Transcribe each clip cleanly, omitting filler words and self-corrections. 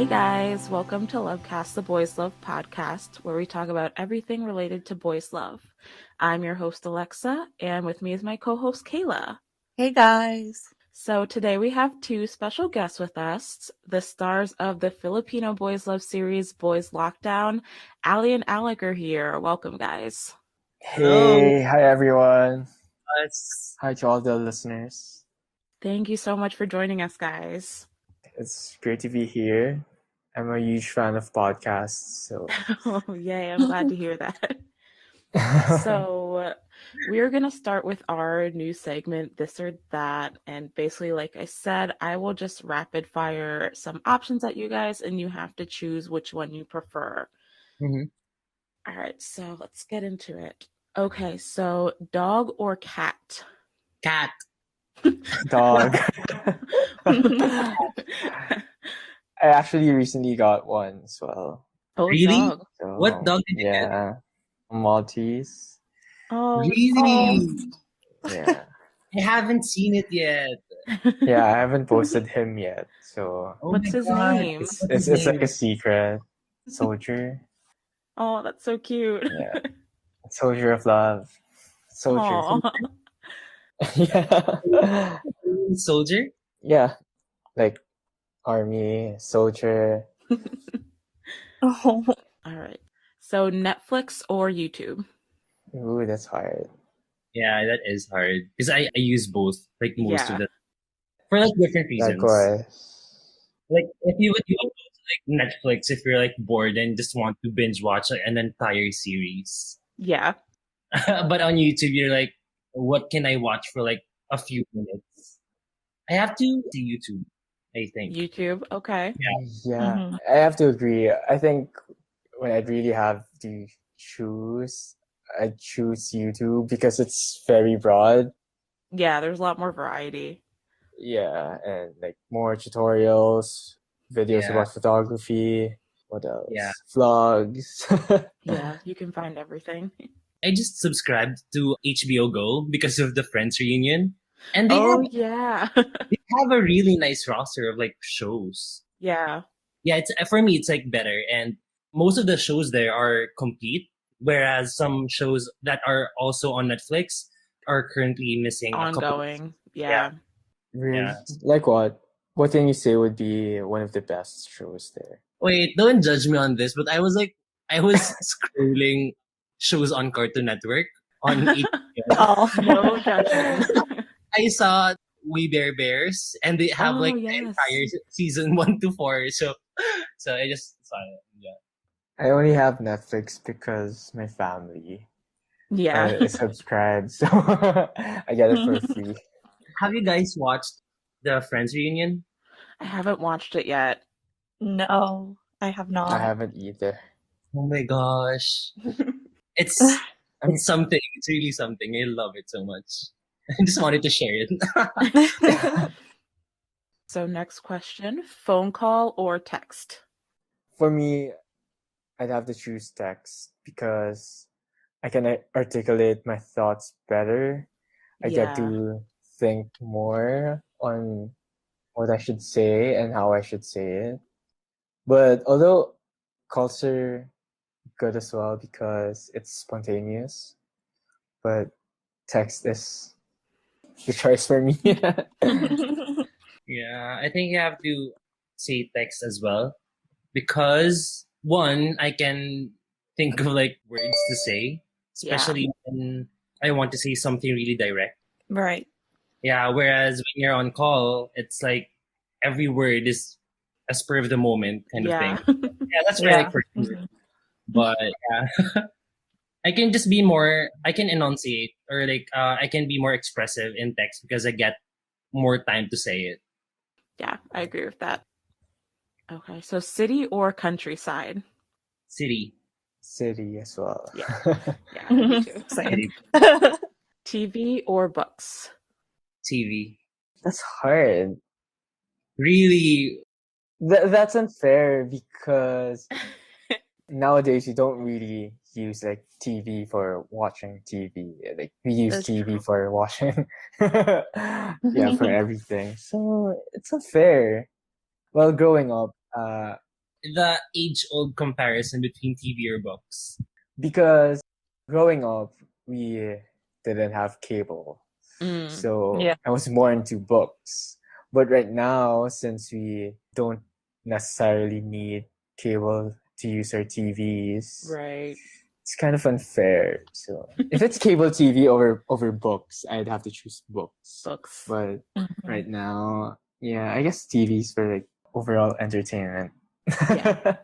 Hey guys, welcome to LoveCast, the Boys Love podcast, where we talk about everything related to boys love. I'm your host, Alexa, and with me is my co-host, Kayla. Hey guys. So today we have two special guests with us, the stars of the Filipino boys love series, Boys Lockdown. Ali and Alec are here. Welcome, guys. Hey, hi everyone. Us. Hi to all the listeners. Thank you so much for joining us, guys. It's great to be here. I'm a huge fan of podcasts, so Oh, yay, I'm glad to hear that. So we're going to start with our new segment, This or That. And basically, like I said, I will just rapid fire some options at you guys, and you have to choose which one you prefer. Mhm. All right, so let's get into it. Okay, so dog or cat? Cat. Dog. I actually recently got one as well. Oh, Really? dog. So, What dog did you get? yeah, a Maltese. Oh, Really? Yeah, I haven't seen it yet. yeah. I haven't posted him yet, so Oh What's my his God. name? it's What's his it's like name? a secret. Soldier. Oh, that's so cute. Yeah, soldier of love. Soldier. Aw. Yeah. Soldier? Yeah, like army, soldier. Oh, All right. So Netflix or YouTube? Ooh, that's hard. Yeah, that is hard. Because I use both, like most Yeah. of the for like different reasons. Likewise. Like if you would use like Netflix if you're like bored and just want to binge watch like, an entire series. Yeah. But on YouTube you're like, what can I watch for like a few minutes? I have to see YouTube, I think. YouTube. Okay. Yeah, Mhm. I have to agree. I think when I really have to choose, I choose YouTube because it's very broad. Yeah, there's a lot more variety. Yeah, and like more tutorials, videos Yeah. about photography. What else? Yeah. Vlogs. Yeah, you can find everything. I just subscribed to HBO Go because of the Friends reunion, and they Oh, yeah. have a really nice roster of like shows. Yeah. Yeah, it's for me it's like better, and most of the shows there are complete, whereas some shows that are also on Netflix are currently missing a couple. Ongoing. Yeah. Really? Yeah. Like what? What can you say would be one of the best shows there? Wait, don't judge me on this, but I was scrolling shows on Cartoon Network on HBO. Oh. No judgment. I saw We Bear Bears, and they have Oh, like the yes. entire season 1 to 4. So I just saw it. Yeah. I only have Netflix because my family Yeah. is subscribed, so I get it for free. Have you guys watched the Friends reunion? I haven't watched it yet. No, I have I not. haven't either. Oh my gosh, it's something. It's really something. I love it so much. I just wanted to share it. So next question, phone call or text? For me, I'd have to choose text because I can articulate my thoughts better. I get Yeah. to think more on what I should say and how I should say it. But although calls are good as well because it's spontaneous, but text is the choice for me. Yeah, I think you have to say text as well because one, I can think of like words to say, especially when I want to say something really direct. Right. Yeah, whereas when you're on call, it's like every word is a spur of the moment kind of Yeah. thing. Yeah, that's where Yeah. like for sure. But yeah, I can just be more. I can enunciate or like I can be more expressive in text because I get more time to say it. Yeah, I agree with that. Okay, so city or countryside? City. City as well. Yeah. Yeah, me too. Same. TV or books? TV. That's hard. Really, That's unfair because nowadays you don't really use like TV for watching TV. Like we use That's TV true. for watching, yeah, for everything. So it's unfair. Well, growing up, the age-old comparison between TV or books? Because growing up, we didn't have cable. Mm. So Yeah. I was more into books. But right now, since we don't necessarily need cable to use our TVs, Right. it's kind of unfair. So if it's cable TV over books, I'd have to choose books. Books. But Mhm. right now, yeah, I guess TVs for like overall entertainment. Yeah.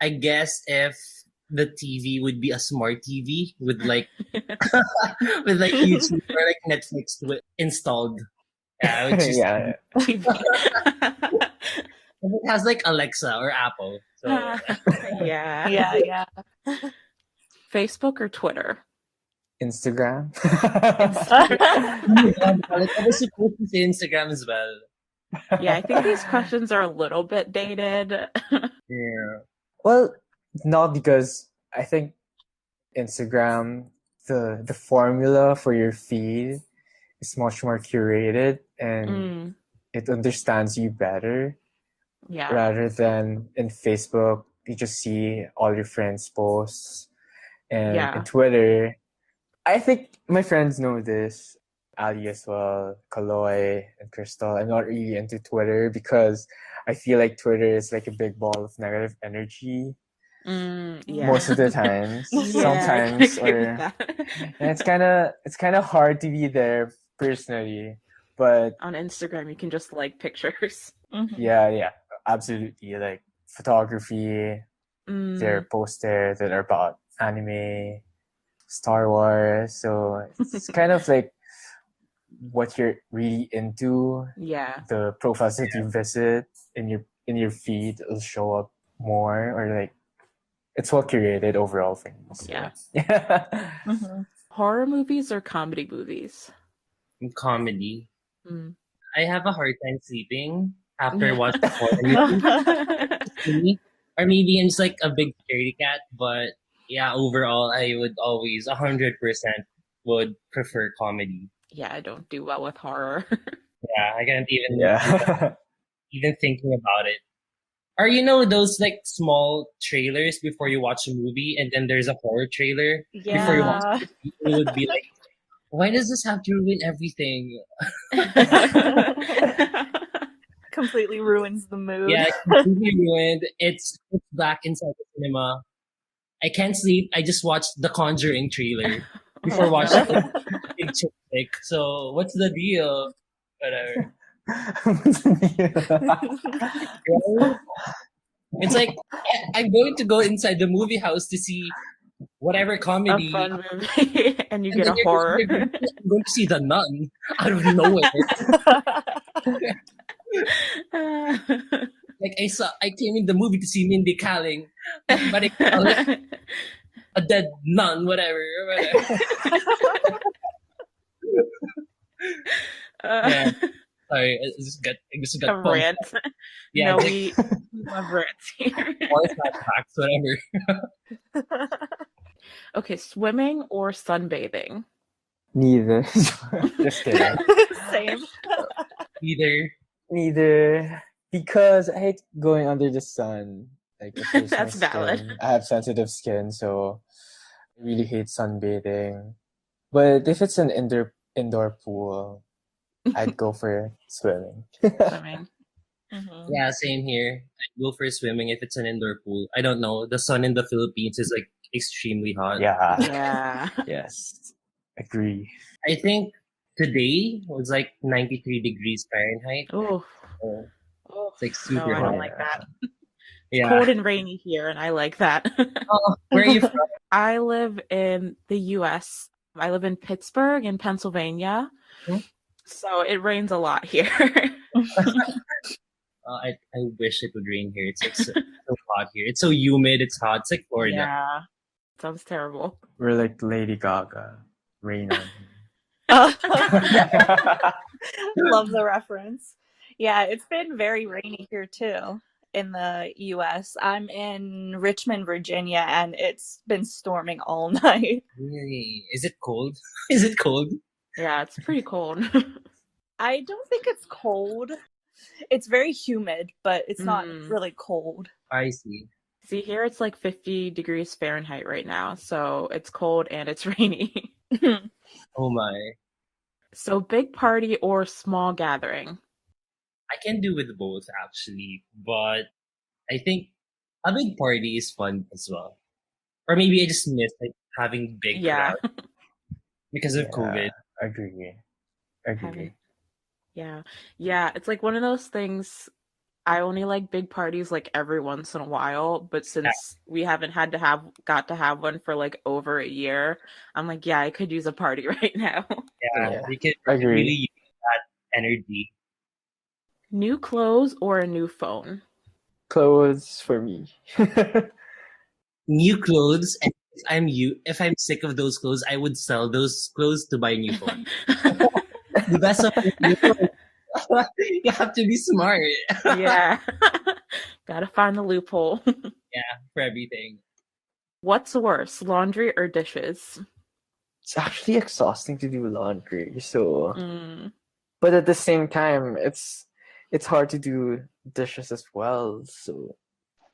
I guess if the TV would be a smart TV with like with like YouTube or like Netflix installed. Yeah, I would choose Yeah. TV. if it has like Alexa or Apple. So Yeah. Yeah. Facebook or Twitter? Instagram. Like, I was supposed to say Instagram as well. Yeah, I think these questions are a little bit dated. Yeah. Well, not because I think Instagram, the formula for your feed is much more curated and Mm, it understands you better yeah. rather than in Facebook you just see all your friends' posts and Yeah. in Twitter. I think my friends know this, Ali as well, Kaloy and Crystal. I'm not really into Twitter because I feel like Twitter is like a big ball of negative energy. Yeah. Most of the times. Yeah, I can Sometimes agree or with that. and it's kind of hard to be there personally, but On Instagram, you can just like pictures. Mhm. yeah, absolutely, like photography. There are Mm, posts there that are about anime, Star Wars, so it's kind of like what you're really into. yeah. The profiles that you visit in your feed will show up more, or like it's well curated overall for me. So. Yeah. Yeah. Mhm. Horror movies or comedy movies? Comedy. Mm. I have a hard time sleeping after Yeah. watching horror movies. Or maybe I'm just like a big scaredy cat, but yeah, overall I would always 100% would prefer comedy. Yeah, I don't do well with horror. Yeah, I can't even Yeah. even thinking about it. Or those like small trailers before you watch a movie and then there's a horror trailer before you watch Yeah. it, people would be like, why does this have to ruin everything? Completely ruins the mood. Yeah, it's completely ruined. It's back inside the cinema. I can't sleep. I just watched the Conjuring trailer before Oh, watching no. Big Chick. So what's the deal? Whatever. Right? It's like I'm going to go inside the movie house to see whatever A comedy. fun movie, and you And get a then horror. I'm going to see The Nun out of nowhere. Like I came in the movie to see Mindy Kaling, but I saw like a dead nun, whatever. Yeah. Sorry, I just A got pumped. rant. Yeah, No, like, we love rants here. or flashbacks, whatever. Okay, swimming or sunbathing? Neither. Just kidding. Same. Either. Neither. Because I hate going under the sun. Like it hurts my That's valid. skin. I have sensitive skin, so I really hate sunbathing. But if it's an indoor pool, I'd go for swimming. Swimming. Mhm. Yeah, same here. I go for swimming if it's an indoor pool. I don't know. The sun in the Philippines is like extremely hot. Yeah. Yeah. Yes. Agree. I think today was like 93 degrees Fahrenheit. Oh, So oh, it's like no, super I hot. don't like that. Yeah. Cold and rainy here, and I like that. Oh, where are you from? I live in the U.S. I live in Pittsburgh in Pennsylvania. Hmm? So it rains a lot here. I wish it would rain here. It's like so hot here. It's so humid. It's hot. It's like Florida. Yeah. Sounds terrible. We're like Lady Gaga. Rain on me. Love the reference. Yeah, it's been very rainy here too in the US. I'm in Richmond, Virginia, and it's been storming all night. Really? Is it cold? Is it cold? Yeah, it's pretty cold. I don't think it's cold. It's very humid, but it's not Mm. really cold. I see. See, here it's like 50 degrees Fahrenheit right now, so it's cold and it's rainy. Oh my. So big party or small gathering? I can do with both actually, but I think a big party is fun as well. Or maybe I just miss like having big Yeah. crowd because of Yeah, COVID. agree. Having, yeah. Yeah, it's like one of those things. I only like big parties like every once in a while, but since we haven't got to have one for like over a year, I'm like, yeah, I could use a party right now. Yeah, Yeah, we can agree. really use that energy. New clothes or a new phone? Clothes for me. New clothes, and if I'm sick of those clothes, I would sell those clothes to buy a new phone. The best of it, you have to be smart. Yeah. Gotta find the loophole. Yeah, for everything. What's worse, laundry or dishes? It's actually exhausting to do laundry, so Mm, but at the same time, it's hard to do dishes as well. So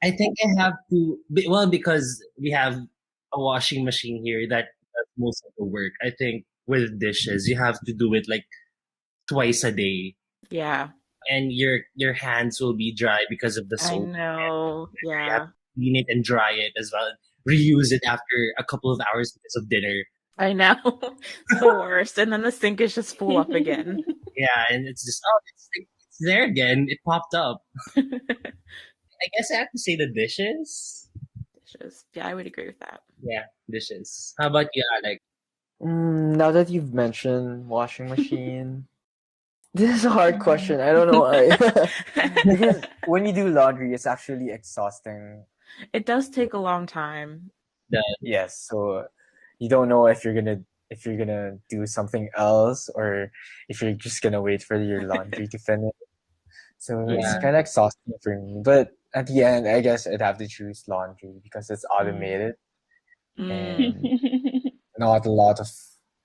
I think I have to, well, because we have a washing machine here that does most of the work. I think with dishes, you have to do it like twice a day, yeah, and your hands will be dry because of the I soap. know. You have Yeah, to clean it and dry it as well. Reuse it after a couple of hours because of dinner. I know. It's the worst. And then the sink is just full up again. Yeah, and it's just it's there again. It popped up. I guess I have to say the dishes. Dishes. Yeah, I would agree with that. Yeah, dishes. How about you, Alec? now that you've mentioned washing machine, this is a hard question. I don't know why. Because when you do laundry, it's actually exhausting. It does take a long time. Yes, so you don't know if you're gonna do something else or if you're just gonna wait for your laundry to finish. So it's Yeah. kind of exhausting for me. But at the end, I guess I'd have to choose laundry because it's automated Mm, and not a lot of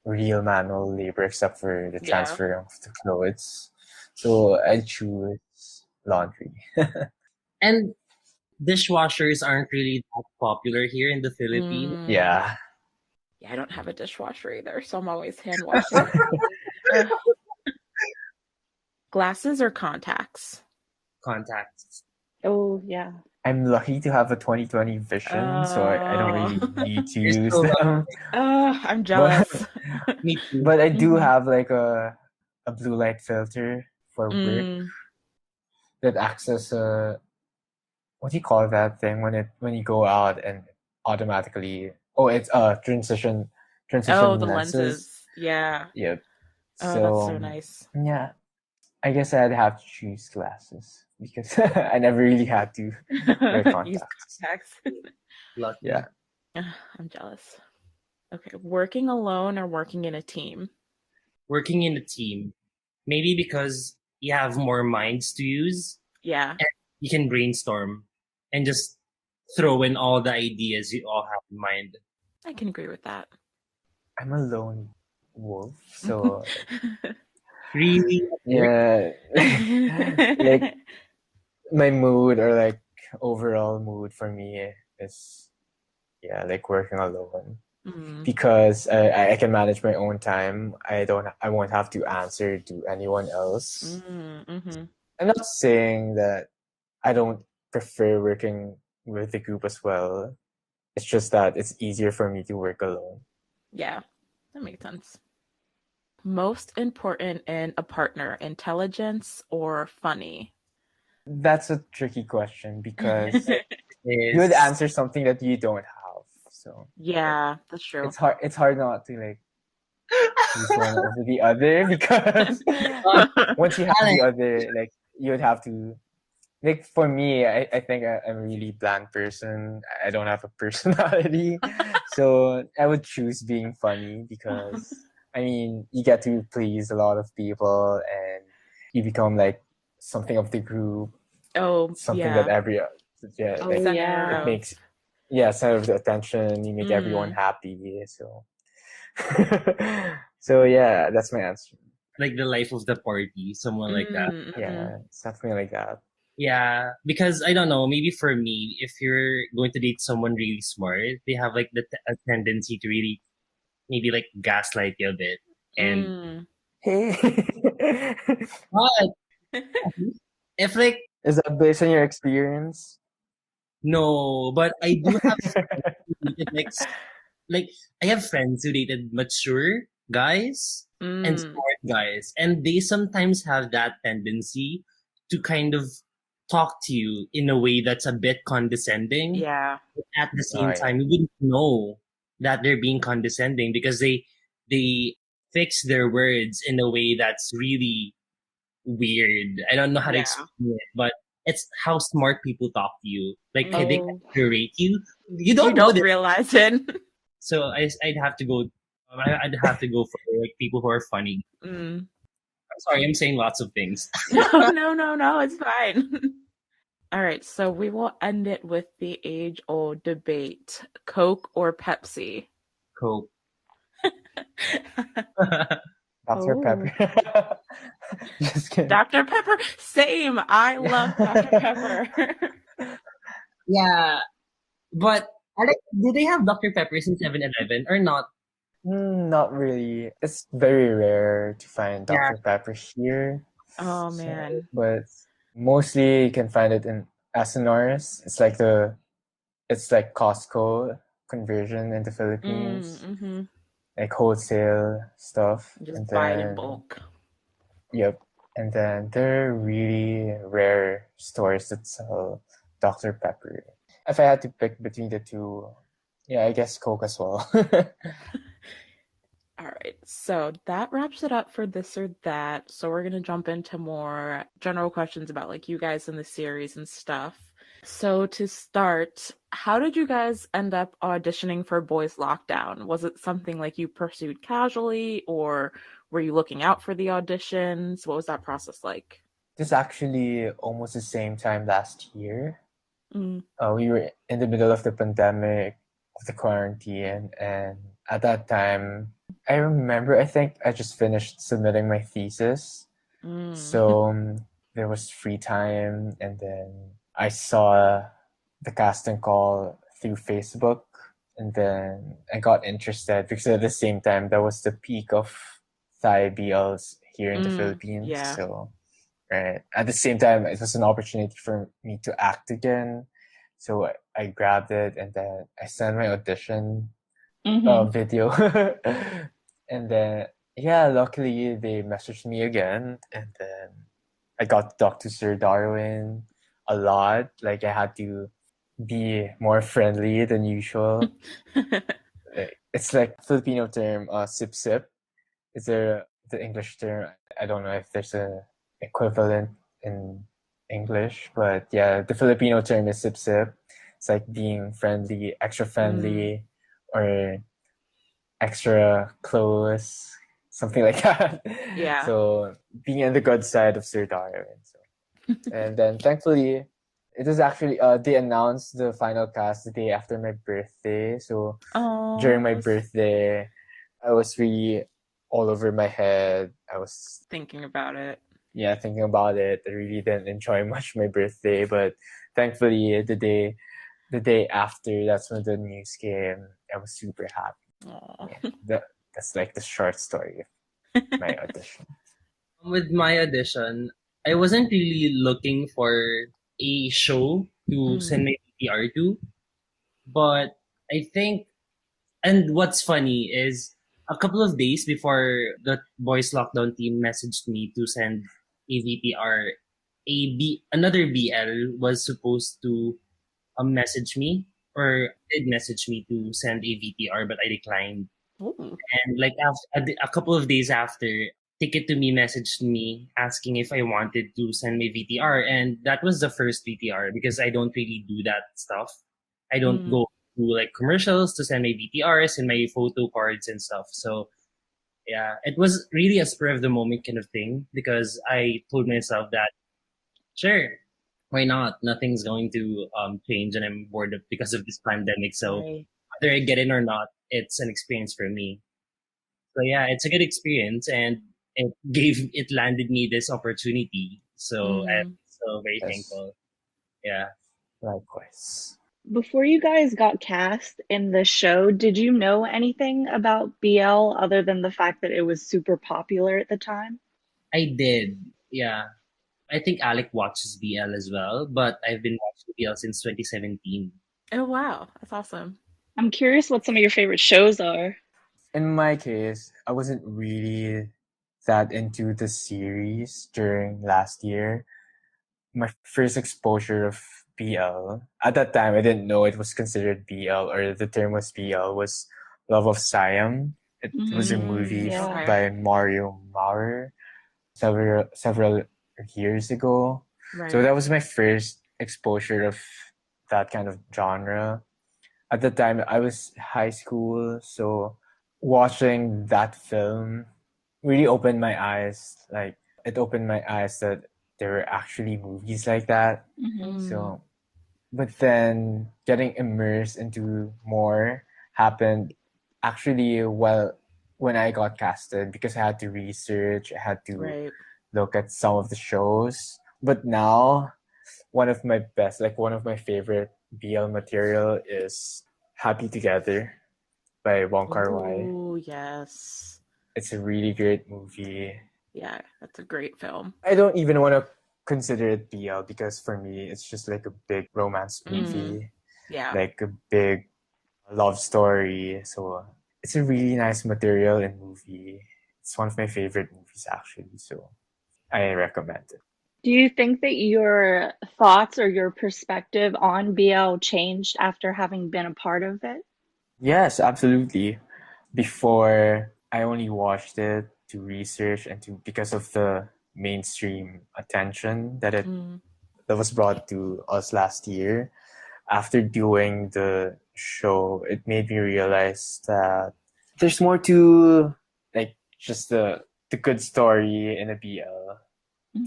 real manual labor except for the yeah. transfer of the clothes. So I choose laundry. And dishwashers aren't really that popular here in the Philippines. Mm. Yeah. Yeah, I don't have a dishwasher either, so I'm always hand washing. Glasses or contacts? Contacts. Oh, yeah. I'm lucky to have a 20/20 vision, so I don't really need to You're use so them. I'm jealous. Me too. But I do Mhm. have like a blue light filter for work Mm. that acts as a what do you call that thing when you go out and automatically it's transition Oh, the lenses. lenses. Yeah. Yep. Oh, that's so So nice. yeah, I guess I'd have to choose glasses because I never really had to wear Use contacts. contacts. Lucky. Yeah. I'm jealous. Okay, working alone or working in a team? Working in a team. Maybe because you have more minds to use, Yeah. and you can brainstorm and just throw in all the ideas you all have in mind. I can agree with that. I'm a lone wolf, so Really? yeah, like my mood or like overall mood for me is like working alone Mm, because I can manage my own time. I won't have to answer to anyone else. mm-hmm. I'm not saying that I don't prefer working with the group as well. It's just that it's easier for me to work alone. Yeah, that makes sense. Most important in a partner, intelligence or funny? That's a tricky question because you would Is answer something that you don't have. So Yeah, that's true. it's hard not to like choose one over the other because once you have the other, like you would have to like for me, I think I'm a really bland person. I don't have a personality. So I would choose being funny because I mean you get to please a lot of people and you become like something of the group, Oh, something that yeah. yeah, like Center it of makes center of the attention, you make everyone mm, happy. So so yeah, that's my answer. like the life of the party, someone like that. Mm-hmm. Yeah, it's definitely like that. Yeah, because I don't know, maybe for me, if you're going to date someone really smart, they have like a tendency to really maybe like gaslight you a bit. And Mm. Hey, but if like is that based on your experience? no, but I do have friends who dated like I have friends who dated mature guys and Mm. smart guys, and they sometimes have that tendency to kind of talk to you in a way that's a bit condescending. Yeah. But at the Oh same yeah. time, you wouldn't know that they're being condescending because they fix their words in a way that's really weird. I don't know how to Yeah. explain it, but it's how smart people talk to you. Like they Oh. curate you. You You don't know don't this, realize it. so I'd have to go. I'd have to go for like people who are funny. Mm. I'm sorry, I'm saying lots of things. No, it's fine. All right, so we will end it with the age-old debate, Coke or Pepsi? Cool. Dr. Oh. Pepper. Just kidding. Dr. Pepper, same. I love Dr. Pepper. Yeah, but do they have Dr. Peppers in 7-Eleven or not? Not really. It's very rare to find Yeah. Dr. Pepper here. Oh So, man. but mostly you can find it in SNRs. It's like Costco conversion in the Philippines, Mm-hmm. like wholesale stuff. And Just buy it in then, bulk. yep. And then there are really rare stores that sell Dr. Pepper. If I had to pick between the two, yeah, I guess Coke as well. All right, so that wraps it up for this or that. So we're gonna jump into more general questions about like you guys in the series and stuff. So to start, how did you guys end up auditioning for Boys Lockdown? Was it something like you pursued casually, or were you looking out for the auditions? What was that process like? This is actually almost the same time last year. Mm. We were in the middle of the pandemic, of the quarantine, and at that time, I remember, I think I just finished submitting my thesis. Mm. So there was free time, and then I saw the casting call through Facebook, and then I got interested because at the same time, that was the peak of Thai BLs here in the Philippines. Yeah. So, right. At the same time, it was an opportunity for me to act again. So I grabbed it, and then I sent my audition video. And then, yeah, luckily they messaged me again. And then I got to talk to Sir Darwin a lot. Like, I had to be more friendly than usual. It's like Filipino term, sip sip. Is there the English term? I don't know if there's a equivalent in English, but yeah, the Filipino term is sip sip. It's like being friendly, extra friendly, or extra close, something like that. Yeah. So being on the good side of Sir Darwin. So, and then thankfully, it was actually they announced the final cast the day after my birthday. So during my birthday, I was really all over my head. I was thinking about it. Yeah, thinking about it. I really didn't enjoy much my birthday, but thankfully the day after, that's when the news came. I was super happy. Yeah, that's like the short story of my audition. With my audition, I wasn't really looking for a show to send my VTR to, but I think, and what's funny is a couple of days before the Boys Lockdown team messaged me to send a VTR, another BL was supposed to message me or did message me to send a VTR, but I declined. Ooh. And like after, a couple of days after, Ticket to Me messaged me asking if I wanted to send me VTR, and that was the first VTR because I don't really do that stuff. I don't go to like commercials to send my VTRs and my photo cards and stuff. So yeah, it was really a spur of the moment kind of thing because I told myself that sure, why not? Nothing's going to change, and I'm bored because of this pandemic. So whether I get in or not, it's an experience for me. So yeah, it's a good experience, and it landed me this opportunity. So I'm so very Yes. thankful. Yeah. Likewise. Before you guys got cast in the show, did you know anything about BL other than the fact that it was super popular at the time? I did. Yeah. I think Alec watches BL as well, but I've been watching BL since 2017. Oh wow, that's awesome. I'm curious what some of your favorite shows are. In my case, I wasn't really that into the series during last year. My first exposure of BL, at that time, I didn't know it was considered BL or the term was BL, was Love of Siam. It was a movie yeah. Okay. by Mario Maurer several years ago. So Right. that was my first exposure of that kind of genre. At the time, I was high school, so watching that film really opened my eyes. Like, it opened my eyes that there were actually movies like that. So, but then getting immersed into more happened actually when I got casted, because I had to research, I had to Right. look at some of the shows. But now, one of my favorite BL material is Happy Together by Wong Kar-wai. Oh yes. It's a really great movie. Yeah, that's a great film. I don't even want to consider it BL because for me, it's just like a big romance movie, Yeah. like a big love story. So it's a really nice material and movie. It's one of my favorite movies actually. So I recommend it. Do you think that your thoughts or your perspective on BL changed after having been a part of it? Yes, absolutely. Before, I only watched it to research and to because of the mainstream attention that was brought to us last year. After doing the show, it made me realize that there's more to like just the good story in a BL.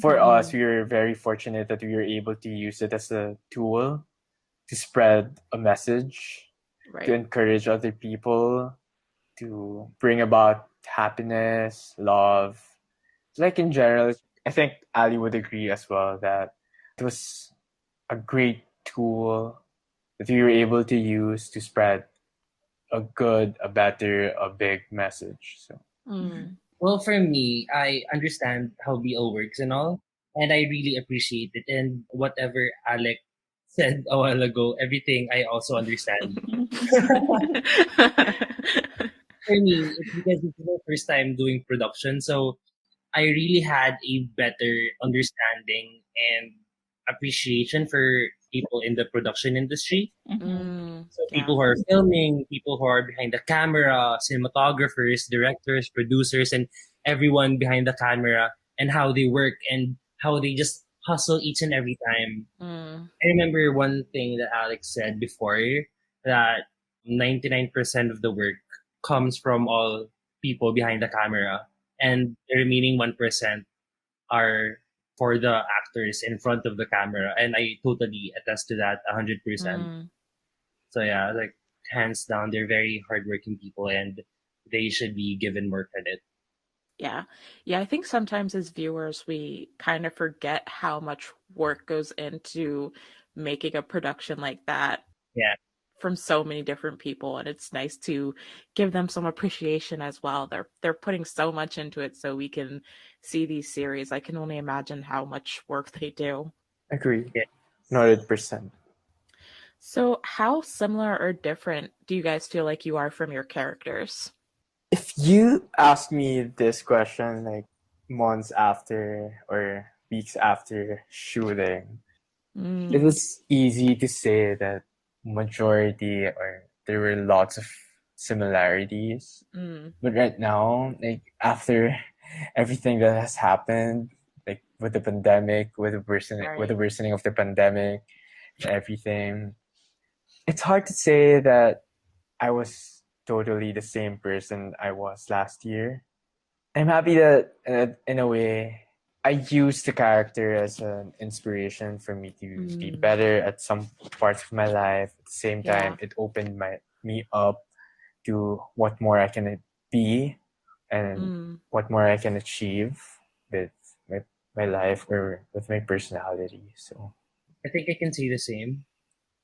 For us, we were very fortunate that we were able to use it as a tool to spread a message, to Right. encourage other people, to bring about happiness, love. Like in general, I think Ali would agree as well that it was a great tool that we were able to use to spread a good, a better, a big message. So Well, for me, I understand how BL works and all, and I really appreciate it. And whatever Alec said a while ago, everything I also understand. For me, it's because it's my first time doing production, so I really had a better understanding and appreciation for people in the production industry. So Yeah. people who are filming, people who are behind the camera, cinematographers, directors, producers, and everyone behind the camera, and how they work and how they just hustle each and every time. I remember one thing that Alex said before, that 99% of the work comes from all people behind the camera, and the remaining 1% are for the actors in front of the camera. And I totally attest to that 100%. So yeah, like hands down, they're very hardworking people and they should be given more credit. Yeah. Yeah, I think sometimes as viewers, we kind of forget how much work goes into making a production like that Yeah. from so many different people, and it's nice to give them some appreciation as well. They're putting so much into it so we can see these series. I can only imagine how much work they do. agree, Yeah. 100%. So, how similar or different do you guys feel like you are from your characters? If you ask me this question like months after or weeks after shooting, it was easy to say that majority or there were lots of similarities. But right now, like after everything that has happened, like with the pandemic, with the Right. worsening of the pandemic and everything, it's hard to say that I was totally the same person I was last year. I'm happy that in a way I used the character as an inspiration for me to be better at some parts of my life. At the same time, Yeah. it opened me up to what more I can be and what more I can achieve with my life or with my personality. So I think I can say the same.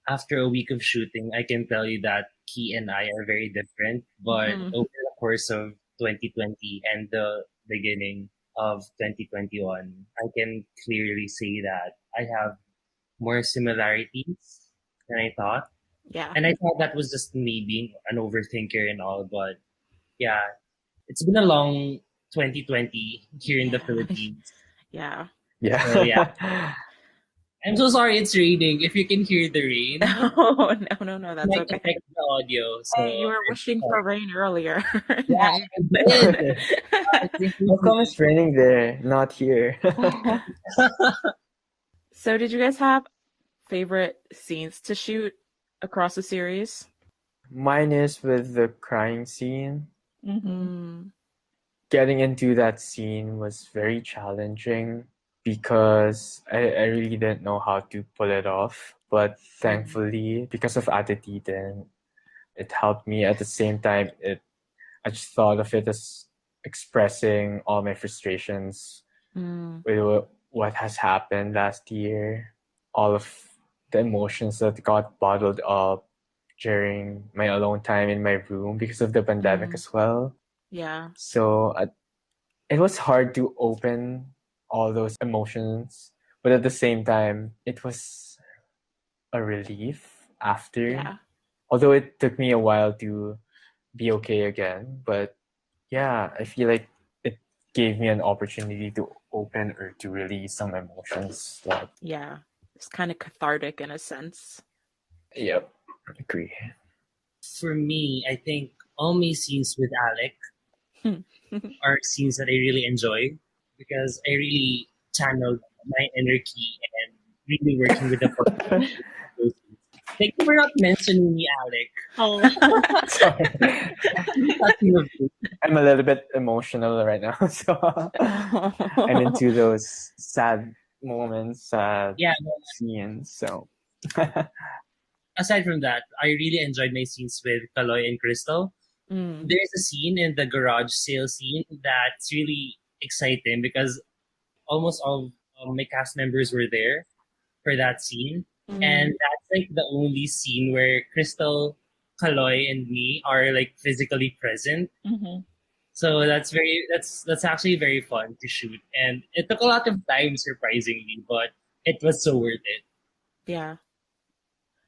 After a week of shooting, I can tell you that Key and I are very different. But over the course of 2020 and the beginning of 2021, I can clearly say that I have more similarities than I thought. Yeah. And I thought that was just me being an overthinker and all. But yeah, it's been a long 2020 here in the Philippines. Yeah. So yeah, yeah. I'm so sorry it's raining. If you can hear the rain, Oh, no, it that's might okay. affect the audio. So Hey, you were wishing for rain earlier. yeah, Now I did. I think How come it's raining there, not here? So, did you guys have favorite scenes to shoot across the series? Mine is with the crying scene. Mm. Getting into that scene was very challenging because I really didn't know how to pull it off. But thankfully, because of Atitiden, it helped me. At the same time, I just thought of it as expressing all my frustrations with what has happened last year, all of the emotions that got bottled up during my alone time in my room because of the pandemic as well. Yeah. So it was hard to open all those emotions, but at the same time, it was a relief after. Yeah. Although it took me a while to be okay again, but yeah, I feel like it gave me an opportunity to open or to release some emotions. Yeah. It's kind of cathartic in a sense. Yep, agree. for me, I think all my scenes with Alec are scenes that I really enjoy because I really channeled my inner Key and really working with the person. Thank you for not mentioning me, Alec. Sorry. Nothing of you. I'm a little bit emotional right now, so I'm into those sad moments, sad Yeah, scenes. So aside from that, I really enjoyed my scenes with Kaloy and Crystal. There's a scene in the garage sale scene that's really exciting because almost all of my cast members were there for that scene. And that's like the only scene where Crystal, Kaloy, and me are like physically present. So that's actually very fun to shoot. And it took a lot of time surprisingly, but it was so worth it. Yeah.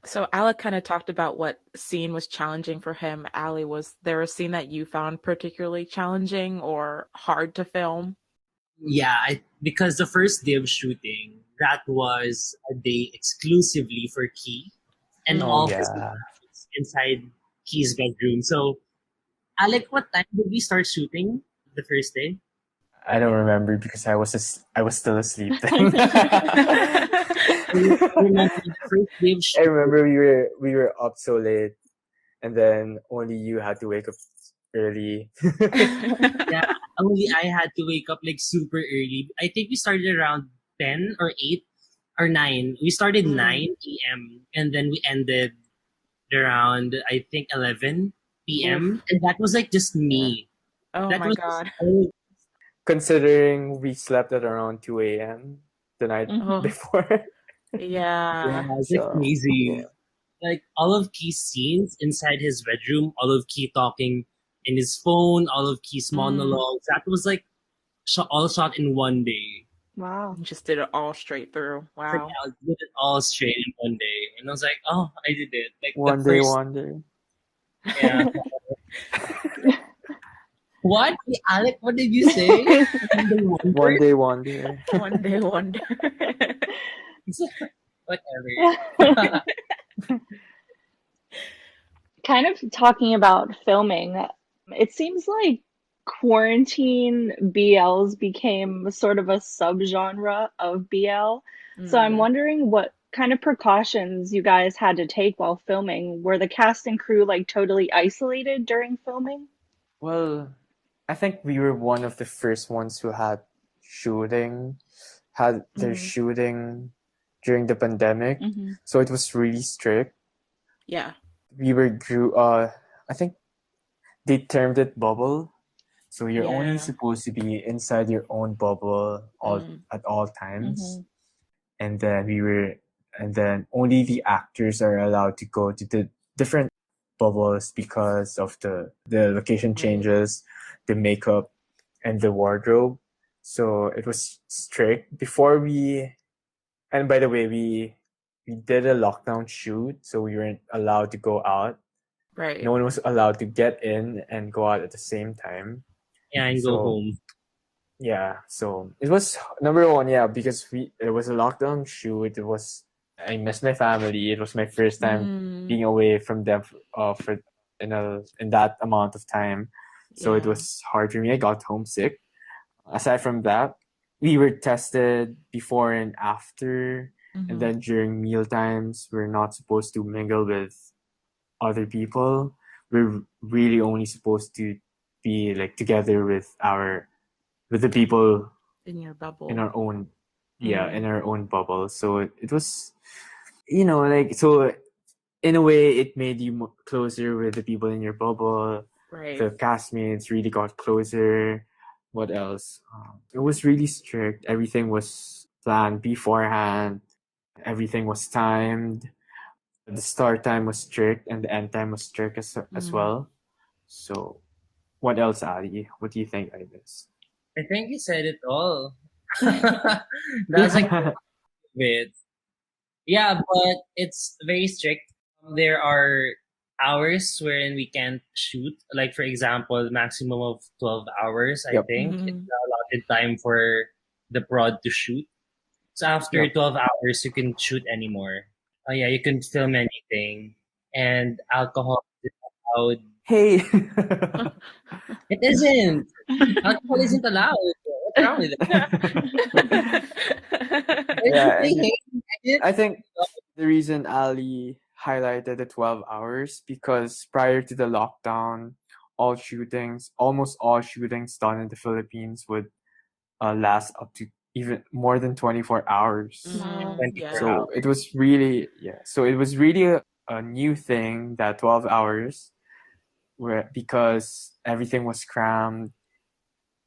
So Alec kind of talked about what scene was challenging for him. Ali, was there a scene that you found particularly challenging or hard to film? Yeah, because the first day of shooting, that was a day exclusively for Key and oh all yeah, inside Key's bedroom. So, Alec, what time did we start shooting the first day? I don't remember because I was still asleep then. I remember the first day of I shooting. remember we were up so late, and then only you had to wake up early. Yeah, only I had to wake up like super early. I think we started around 10 or 8 or 9. We started 9 p.m. and then we ended around, I think, 11 p.m. And that was like just me. Oh That my was God. Considering we slept at around 2 a.m. the night Oh, before. yeah. it's like So crazy. yeah. Like all of Key's scenes inside his bedroom, all of Key talking in his phone, all of Key's monologues, that was like all shot in one day. Wow. You just did it all straight through. So yeah, Wow. I did it all straight in one day. And I was like, oh, I did it. Like the One day first, wonder. yeah. What? Hey, Alec, what did you say? One day wonder. One day wonder. Whatever. Kind of talking about filming, it seems like quarantine BLs became sort of a subgenre of BL. So I'm wondering what kind of precautions you guys had to take while filming. Were the cast and crew like totally isolated during filming? Well, I think we were one of the first ones who had their shooting during the pandemic. So it was really strict. Yeah. We were I think they termed it bubble. So you're only Yeah. supposed to be inside your own bubble at all times. And then only the actors are allowed to go to the different bubbles because of the location Right. changes, the makeup, and the wardrobe. So it was strict before we. And by the way, we did a lockdown shoot, so we weren't allowed to go out. Right. No one was allowed to get in and go out at the same time. Yeah, and go So home. yeah, so it was number one, yeah, because it was a lockdown shoot. I missed my family. It was my first time being away from them for in that amount of time. So it Yeah. was hard for me. I got homesick. Aside from that, we were tested before and after, and then during meal times, we're not supposed to mingle with other people. We're really only supposed to be like together with the people In your bubble. in our own in our own bubble. So it was, like, so in a way it made you closer with the people in your bubble. Right. The castmates really got closer. What else? It was really strict. Everything was planned beforehand. Everything was timed. The start time was strict and the end time was strict as well. So what else, Ali? What do you think, Ibis? I think you said it all. That's like it. Yeah, but it's very strict. There are hours wherein we can't shoot. Like for example, maximum of 12 hours, I think. It's the allotted time for the prod to shoot. So after 12 hours, you can shoot anymore. Oh yeah, you can film anything. And alcohol is allowed. Hey! It isn't. Alcohol isn't allowed. What's wrong with that? Yeah, I think the reason Ali highlighted the 12 hours because prior to the lockdown, almost all shootings done in the Philippines would last up to even more than 24 hours. Wow. 24 So hours. it was really, a new thing, that 12 hours, because everything was crammed,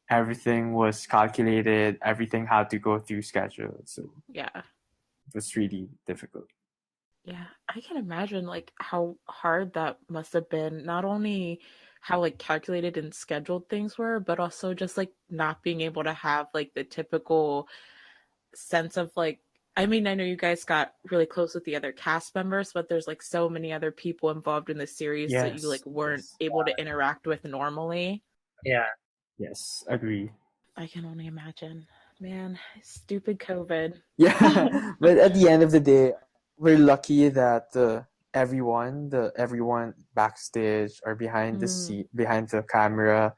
everything was calculated, everything had to go through schedule. So yeah, it was really difficult. Yeah, I can imagine like how hard that must have been. Not only how like calculated and scheduled things were, but also just like not being able to have like the typical sense of like, I mean, I know you guys got really close with the other cast members, but there's like so many other people involved in the series that you like weren't able to interact with normally. Yeah. Yes, agree. I can only imagine. Man, stupid COVID. Yeah, but at the end of the day, we're lucky that everyone backstage or behind behind the camera,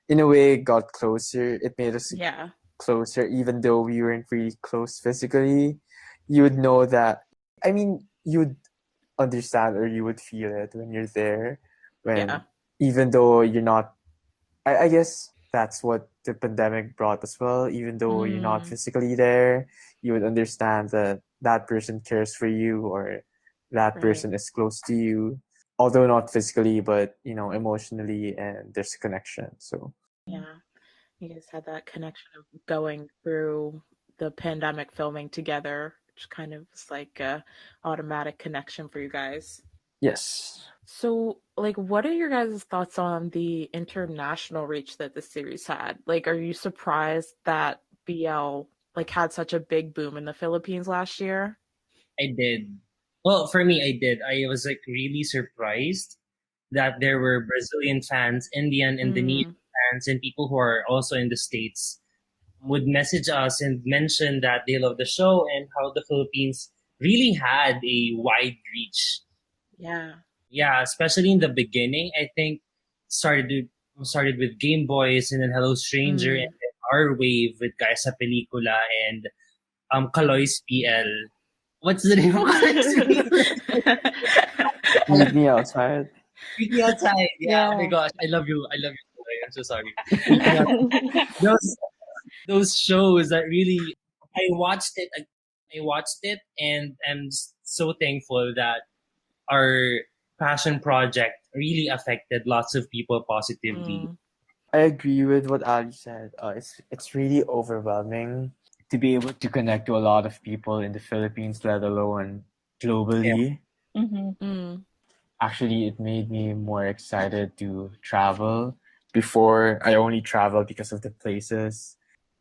in a way, got closer. It made us closer, even though we weren't really close physically. You would know that. I mean, you would understand or you would feel it when you're there. Even though you're not. I guess that's what the pandemic brought as well. Even though you're not physically there, you would understand that that person cares for you or that person is close to you, although not physically, but emotionally, and there's a connection. So yeah, you guys had that connection of going through the pandemic filming together, which kind of was like a automatic connection for you guys. Yes. So, like, what are your guys' thoughts on the international reach that the series had? Like, are you surprised that BL like had such a big boom in the Philippines last year? I did. Well, for me, I did. I was like really surprised that there were Brazilian fans, Indian, Indonesian fans, and people who are also in the States would message us and mention that they love the show and how the Philippines really had a wide reach. Yeah. Yeah, especially in the beginning, I think started with Game Boys and then Hello Stranger and then our wave with Guys sa Pelikula and Kaloy's PL. What's the name of Kaloy's PL? Meet me outside. Meet me outside. Yeah. Oh my gosh, I love you. I love you. Kaloy. I'm so sorry. those shows that really I watched it. And I'm so thankful that our passion project really affected lots of people positively. I agree with what Ali said. It's really overwhelming to be able to connect to a lot of people in the Philippines, let alone Yeah. globally. Mm, Actually, it made me more excited to travel. Before, I only travel because of the places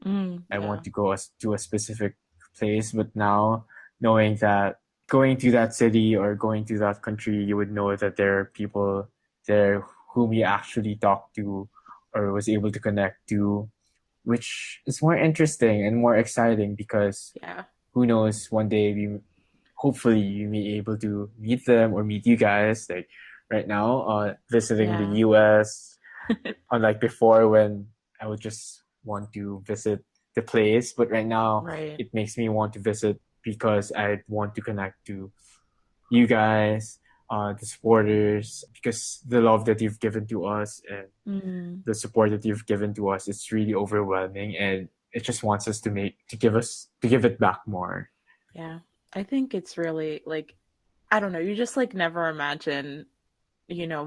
I yeah. want to go to a specific place, but now knowing that going to that city or going to that country, you would know that there are people there whom you actually talk to or was able to connect to, which is more interesting and more exciting because Yeah. who knows, one day we hopefully you may be able to meet them or meet you guys. Like right now, visiting the Yeah. US, unlike before when I would just want to visit the place, but right now Right. it makes me want to visit because I want to connect to you guys, the supporters, because the love that you've given to us and Mm, the support that you've given to us is really overwhelming, and it just wants us to give it back more. yeah. I think it's really like, I don't know, you just like never imagine,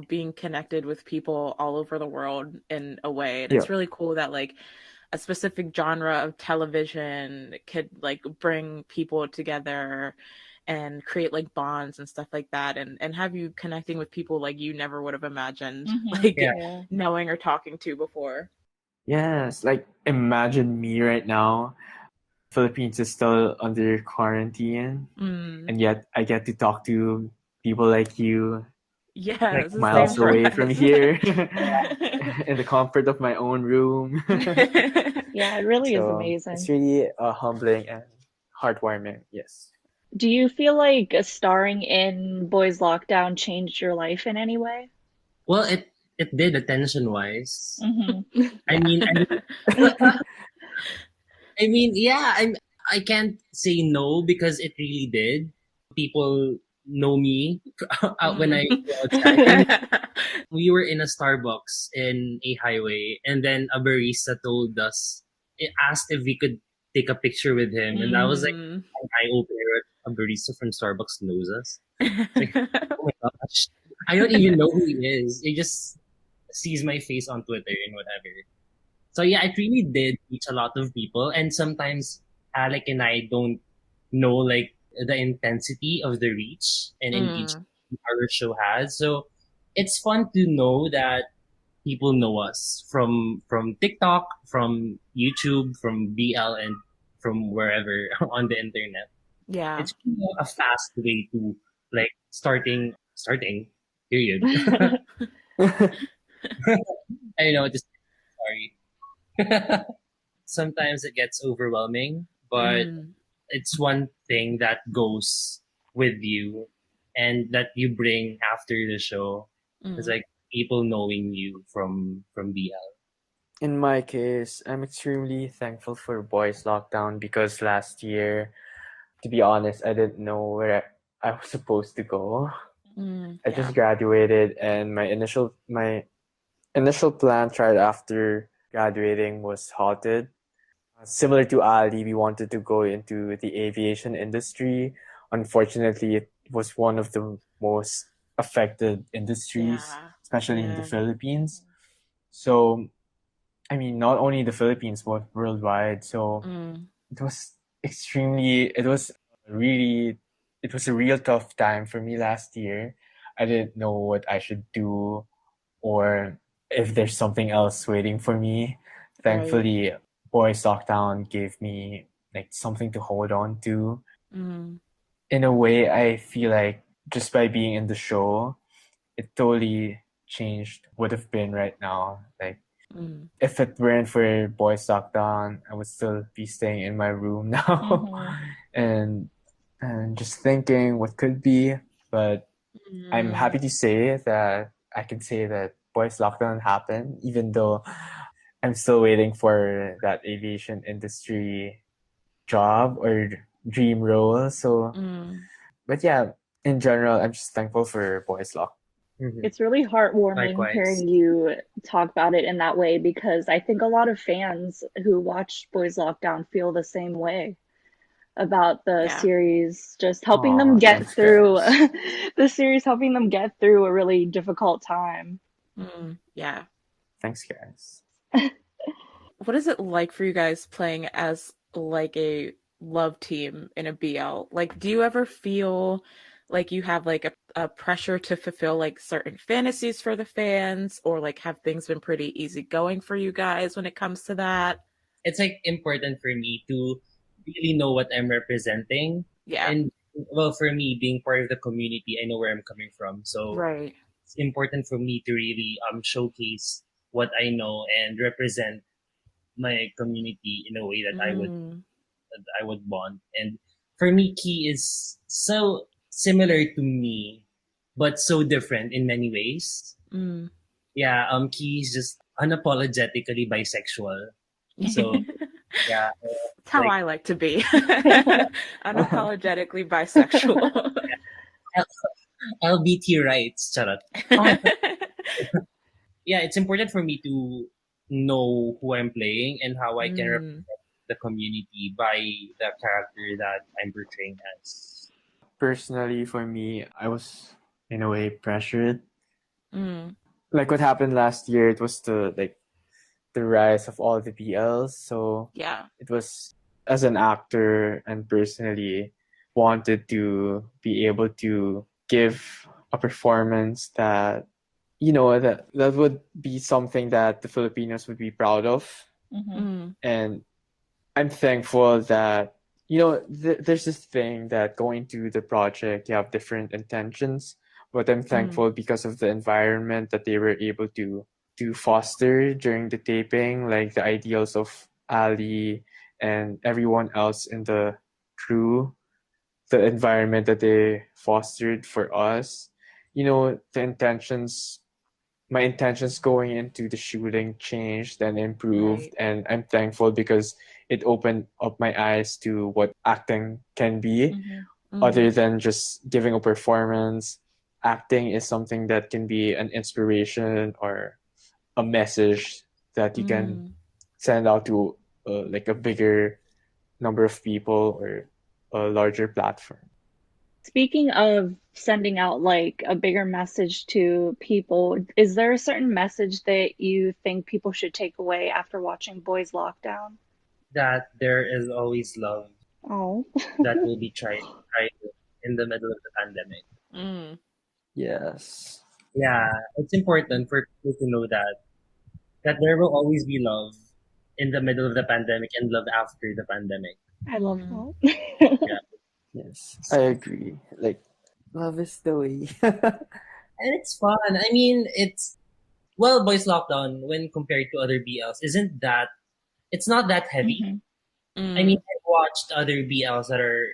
being connected with people all over the world in a way. And Yeah. it's really cool that like a specific genre of television could like bring people together and create like bonds and stuff like that and have you connecting with people like you never would have imagined Yeah. like Yeah. knowing or talking to before. Yes, like imagine me right now. Philippines is still under quarantine, Mm. and yet I get to talk to people like you, Yeah, Like, it's the miles same for away from us. here, in the comfort of my own room. Yeah, it really is So it's amazing. really humbling and heartwarming. Yes. Do you feel like starring in Boys Lockdown changed your life in any way? well, it did attention wise. Hmm. I Yeah. mean, I mean, yeah, I can't say no because it really did. People know me out when I Mm. go outside. I mean, we were in a Starbucks in a highway, and then a barista told us, it asked if we could take a picture with him, and that was like Mm. an eye opener. A barista from Starbucks knows us. It's like, oh my gosh, I don't even know who he is. He just sees my face on Twitter and whatever. So yeah, it really did reach a lot of people, and sometimes Alec and I don't know like the intensity of the reach and engagement Mm. our show has. So it's fun to know that people know us from TikTok, from YouTube, from BL, and from wherever on the internet. Yeah. It's really a fast way to like starting period. I know, just sorry. Sometimes it gets overwhelming, but Mm. it's one thing that goes with you and that you bring after the show. It's Mm. like people knowing you from BL. In my case, I'm extremely thankful for Boys Lockdown because last year, to be honest, I didn't know where I was supposed to go. Mm. I Yeah. just graduated, and my initial plan right after graduating was halted. Similar to Ali, we wanted to go into the aviation industry. Unfortunately, it was one of the most affected industries, Yeah. especially in the Yeah. Philippines. So, I mean, not only the Philippines, but worldwide. So Mm. it was it was really, it was a real tough time for me last year. I didn't know what I should do or if there's something else waiting for me. Right. Thankfully, Boys Lockdown gave me like something to hold on to. Mm. In a way, I feel like just by being in the show, it totally changed would have been right now. Like Mm. if it weren't for Boys Lockdown, I would still be staying in my room now Hmm. and just thinking what could be. But I'm Mm. happy to say that I can say that Boys Lockdown happened, even though I'm still waiting for that aviation industry job or dream role. So, Mm. but yeah, in general, I'm just thankful for Boys Lock. Mm-hmm. It's really heartwarming Likewise. hearing you talk about it in that way because I think a lot of fans who watched Boys Lockdown feel the same way about the Yeah. series, just helping them Oh, get thanks, through guys. the series, helping them get through a really difficult time. Mm. Yeah. Thanks, guys. What is it like for you guys playing as like a love team in a BL? Like, do you ever feel like you have like a pressure to fulfill like certain fantasies for the fans, or like have things been pretty easy going for you guys when it comes to that? It's like important for me to really know what I'm representing. Yeah. And well, for me, being part of the community, I know where I'm coming from. So Right. it's important for me to really showcase what I know and represent my community in a way Mm, that I would want. And for me, Key is so similar to me, but so different in many ways. mm. Yeah, Key is just unapologetically bisexual. So yeah, It's how like I like to be. Unapologetically bisexual. LBT rights, charot. Yeah, it's important for me to know who I'm playing and how I can Mm, represent the community by the character that I'm portraying as. Personally, for me, I was in a way pressured. mm, Like what happened last year, it was the rise of all the BLs. So yeah. it was, as an actor and personally, wanted to be able to give a performance that, that would be something that the Filipinos would be proud of. Mm-hmm. Mm, And I'm thankful that, there's this thing that going to the project, you have different intentions, but I'm mm, thankful because of the environment that they were able to foster during the taping, like the ideals of Ali and everyone else in the crew, the environment that they fostered for us. The intentions My intentions going into the shooting changed and improved, right. and I'm thankful because it opened up my eyes to what acting can be. Mm-hmm. Mm, Other than just giving a performance, acting is something that can be an inspiration or a message that you can mm. send out to like a bigger number of people or a larger platform. Speaking of sending out like a bigger message to people, is there a certain message that you think people should take away after watching Boys Lockdown? That there is always love Oh. that will be tried in the middle of the pandemic. Mm. Yes. Yeah, it's important for people to know that there will always be love in the middle of the pandemic and love after the pandemic. I love Mm. that. Yeah. Yes, I agree. Like, love is the way. And it's fun. I mean, it's well, Boys Lockdown when compared to other BLs isn't that it's not that heavy. Hmm. I mean, Mm. I've watched other BLs that are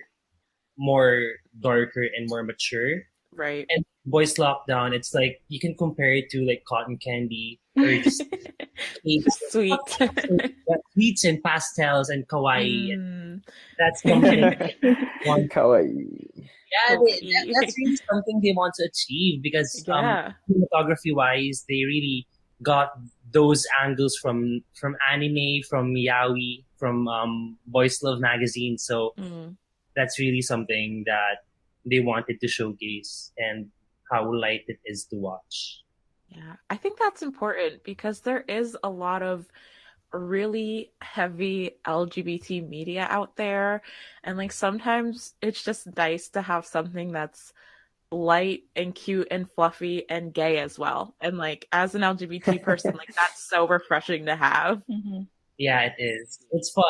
more darker and more mature. Right. And Boys Lockdown, it's like you can compare it to like Cotton Candy or just shades Just sweet. sweets and pastels and kawaii. Mm. That's something want. Kawaii. Yeah, that's Kawaii. really something they want to achieve because Yeah. cinematography wise, they really got those angles from anime, from yaoi, from Boys Love magazine. So Mm. that's really something that they wanted to showcase and how light it is to watch. Yeah. I think that's important because there is a lot of really heavy LGBT media out there. And like sometimes it's just nice to have something that's light and cute and fluffy and gay as well. And like as an LGBT person, like that's so refreshing to have. Hmm. Yeah, it is. It's fun.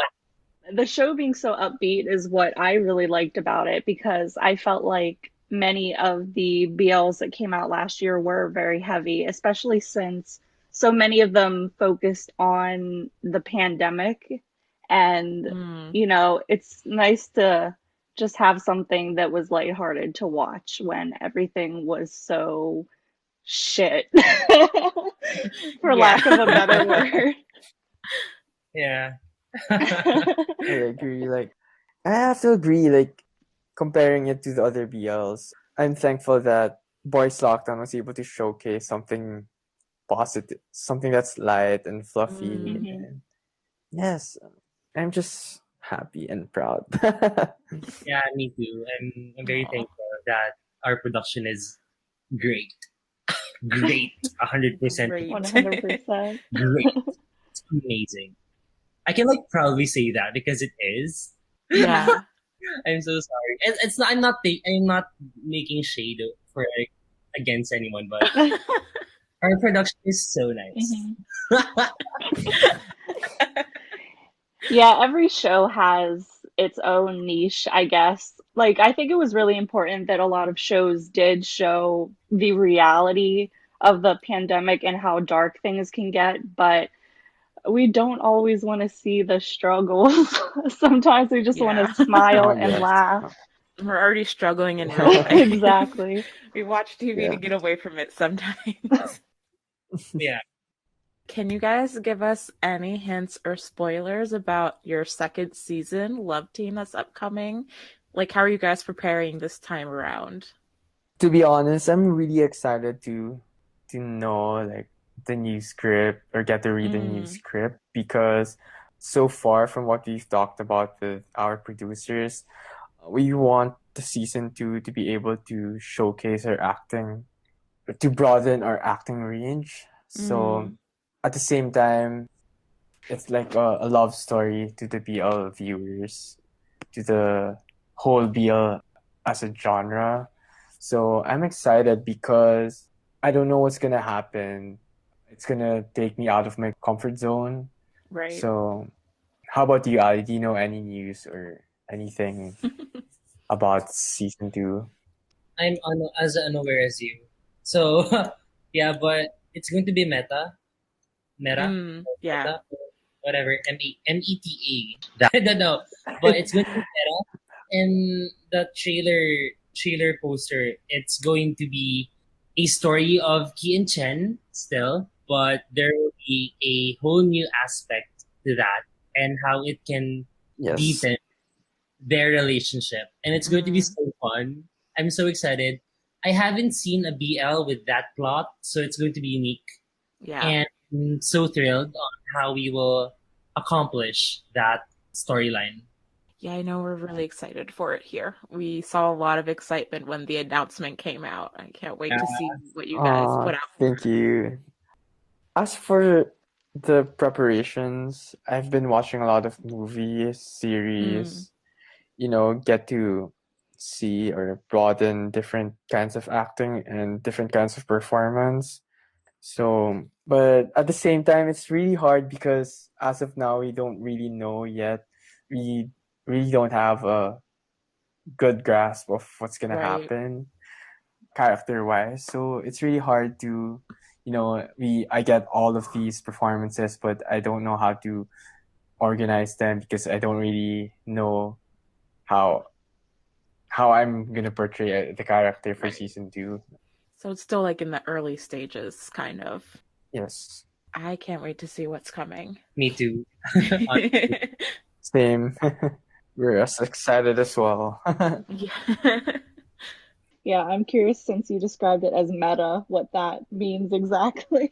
The show being so upbeat is what I really liked about it because I felt like many of the BLs that came out last year were very heavy, especially since so many of them focused on the pandemic. And, Mm. it's nice to just have something that was lighthearted to watch when everything was so shit, for Yeah. lack of a better word. Yeah. I agree. Like, I have to agree. Like, comparing it to the other BLs, I'm thankful that Boys Lockdown was able to showcase something positive, something that's light and fluffy. Mm. Hmm. And yes, I'm just happy and proud. Yeah, me too. I'm very Aw, thankful that our production is great. Great. 100% great. 100%. great. amazing. I can like proudly say that because it is. Yeah. I'm so sorry. It's not. I'm not making shade for like against anyone, but our production is so nice. Yeah, every show has its own niche, I guess. Like, I think it was really important that a lot of shows did show the reality of the pandemic and how dark things can get, but we don't always want to see the struggles. Sometimes we just want to Yeah. smile Oh and yes. laugh. We're already struggling in real life. Exactly. We watch TV to Yeah. get away from it sometimes. Yeah. Can you guys give us any hints or spoilers about your second season, Love Team, that's upcoming? Like, how are you guys preparing this time around? To be honest, I'm really excited to know like the new script or get to read the new Mm, script because so far from what we've talked about with our producers, we want the season two to be able to showcase our acting, to broaden our acting range. So mm, at the same time, it's like a love story to the BL viewers, to the whole BL as a genre. So I'm excited because I don't know what's gonna happen. It's gonna take me out of my comfort zone. right. So how about you, Ali? Do you know any news or anything about season two? I'm as unaware as you. So yeah, but it's going to be meta, Yeah. meta, whatever, META. I don't know, but it's going to be meta. And the trailer poster, it's going to be a story of Ki and Chen still, but there will be a whole new aspect to that and how it can Yes. deepen their relationship. And it's going to be Mm, so fun. I'm so excited. I haven't seen a BL with that plot, so it's going to be unique. yeah. And I'm so thrilled on how we will accomplish that storyline. Yeah, I know we're really excited for it here. We saw a lot of excitement when the announcement came out. I can't wait Yeah. to see what you guys put out. Thank you. As for the preparations, I've been watching a lot of movies, Mm, series, get to see or broaden different kinds of acting and different kinds of performance. So, but at the same time, it's really hard because as of now, we don't really know yet. We really don't have a good grasp of what's gonna right. happen character wise. So it's really hard to, I get all of these performances, but I don't know how to organize them because I don't really know how I'm gonna portray the character for Right. season two. So it's still like in the early stages, kind of. Yes, I can't wait to see what's coming. Me too. same. We're as excited as well. Yeah. Yeah, I'm curious since you described it as meta, what that means exactly.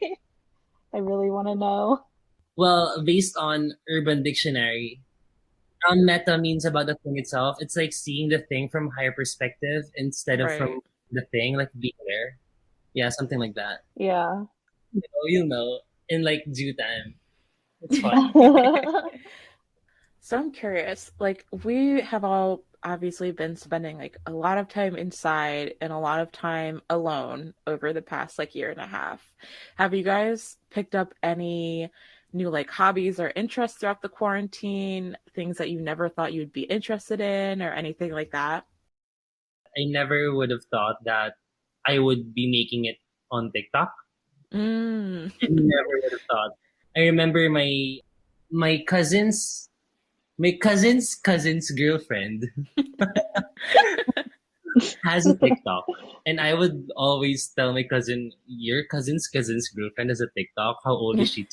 I really want to know. Well, based on Urban Dictionary, meta means about the thing itself. It's like seeing the thing from higher perspective instead of Right. from the thing, like being there. Yeah, something like that. Yeah. You'll know in like due time. It's fun. So I'm curious, like we have all obviously been spending like a lot of time inside and a lot of time alone over the past like year and a half. Have you guys picked up any new like hobbies or interests throughout the quarantine, things that you never thought you'd be interested in or anything like that? I never would have thought that I would be making it on TikTok. Mm. I never would have thought. I remember my cousin's cousin's girlfriend has a TikTok. And I would always tell my cousin, your cousin's girlfriend has a TikTok. How old is she?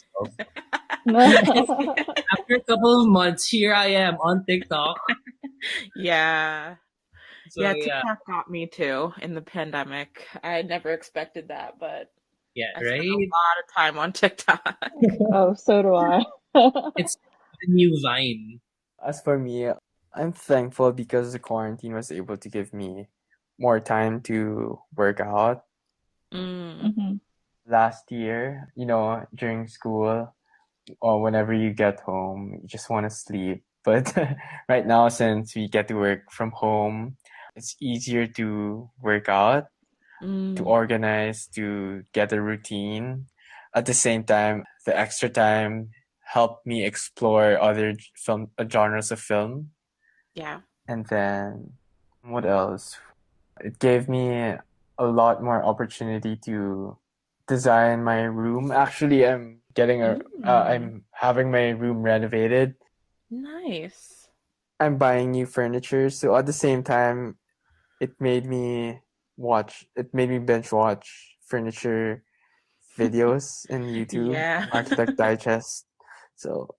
12. After a couple of months, here I am on TikTok. Yeah. So Yeah, yeah, TikTok got me too in the pandemic. I never expected that, but yeah, I spent a right? lot of time on TikTok. Oh, so do I. It's the new Vine. As for me, I'm thankful because the quarantine was able to give me more time to work out. Mm, Hmm. Last year, during school, or whenever you get home, you just want to sleep. But right now, since we get to work from home, it's easier to work out, to organize, to get a routine. At the same time, the extra time helped me explore other film genres of film. Yeah. And then what else? It gave me a lot more opportunity to design my room. Actually, I'm having my room renovated. Nice. I'm buying new furniture, so at the same time, it made me binge watch furniture videos in YouTube, Yeah. Architect Digest. So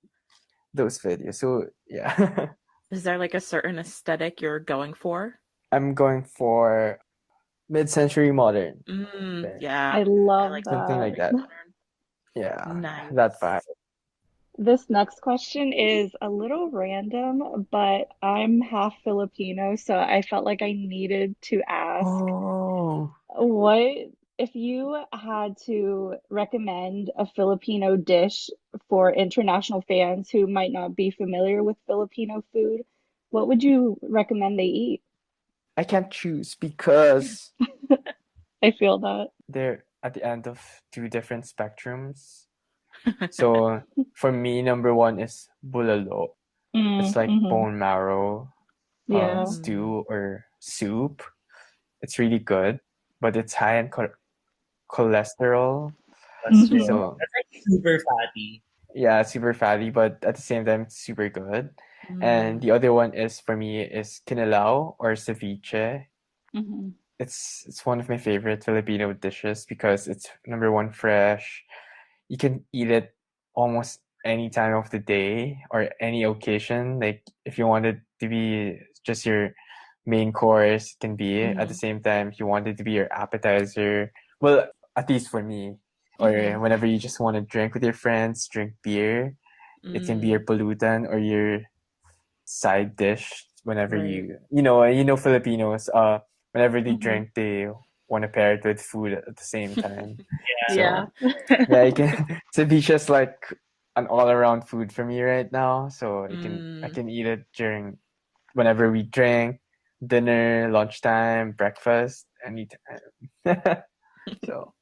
those videos. So yeah. Is there like a certain aesthetic you're going for? I'm going for mid-century modern. Yeah. I I love like Something that. like that. modern. Yeah. That Nice. vibe. This next question is a little random, but I'm half Filipino, so I felt like I needed to ask. Oh, What if you had to recommend a Filipino dish for international fans who might not be familiar with Filipino food? What would you recommend they eat? I can't choose because I feel that. they're at the end of two different spectrums. So for me, number one is bulalo. It's like Mm-hmm. bone marrow Yeah. stew or soup. It's really good, but it's high in cholesterol. Mm-hmm. So That's like super fatty. yeah, it's super fatty, but at the same time, it's super good. And the other one is for me is kinilaw or ceviche. Mm-hmm. It's one of my favorite Filipino dishes because it's number one fresh. You can eat it almost any time of the day or any occasion. Like if you want it to be just your main course, it can be. At the same time, if you want it to be your appetizer, well, at least for me, or whenever you just want to drink with your friends, drink beer, it can be your pollutant or your side dish whenever Right. you know Filipinos whenever they Mm-hmm. drink they want to pair it with food at the same time. Yeah. So yeah, I can ceviche's like an all-around food for me right now. So I can eat it during whenever we drink, dinner, lunchtime, breakfast, anytime. So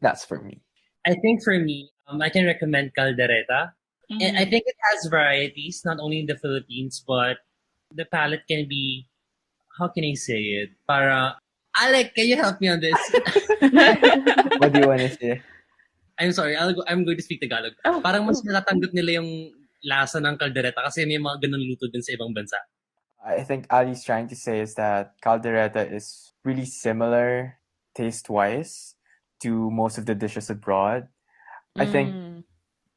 that's for me. I think for me, I can recommend caldereta. I Mm-hmm. think it has varieties, not only in the Philippines, but the palette can be, how can I say it? Para, Alec, can you help me on this? What do you want to say? I'm sorry, I'm going to speak Tagalog. Oh, Parang mas natatanggap nila yung lasa ng kaldereta kasi may mga ganun luto din sa ibang bansa. I think Ali's trying to say is that caldereta is really similar taste-wise to most of the dishes abroad. I think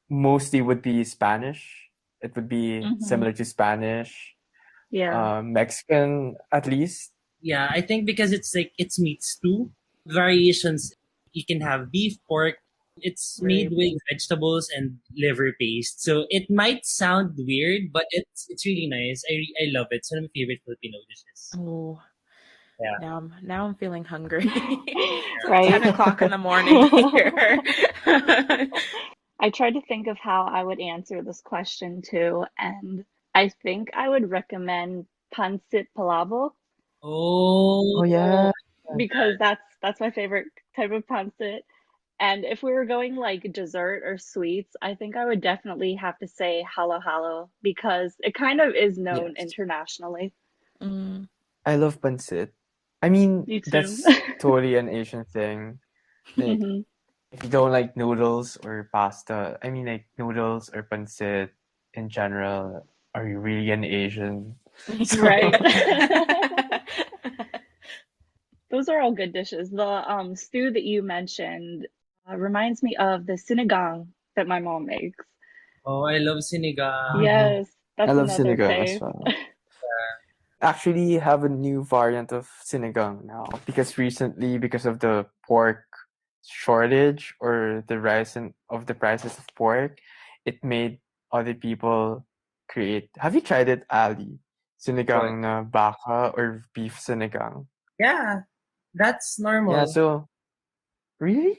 mostly would be Spanish. It would be Mm-hmm. similar to Spanish, Yeah. Mexican at least. Yeah, I think because it's like, it's meat stew. Variations, you can have beef, pork. It's made right. with vegetables and liver paste. So it might sound weird, but it's really nice. I love it. It's one of my favorite Filipino dishes. Oh, Yeah. now I'm feeling hungry. It's like Right. 10 o'clock in the morning here. I tried to think of how I would answer this question too, and I think I would recommend pancit palabok Oh Oh, yeah. because that's my favorite type of pancit. And if we were going like dessert or sweets, I think I would definitely have to say halo halo because it kind of is known Yes. internationally. I love pancit. I mean, You too. that's totally an Asian thing. Like Hmm. if you don't like noodles or pasta, I mean like noodles or pancit in general, are you really an Asian? So Right. Those are all good dishes. The stew that you mentioned reminds me of the sinigang that my mom makes. oh, I love sinigang. Mhm. Yes, I that's love another sinigang as fave. well. Actually have a new variant of sinigang now because recently, because of the pork shortage or the rise of the prices of pork, it made other people create. Have you tried it, Ali? What? Sinigang na baka or beef sinigang? Yeah, that's Yeah, normal. so really?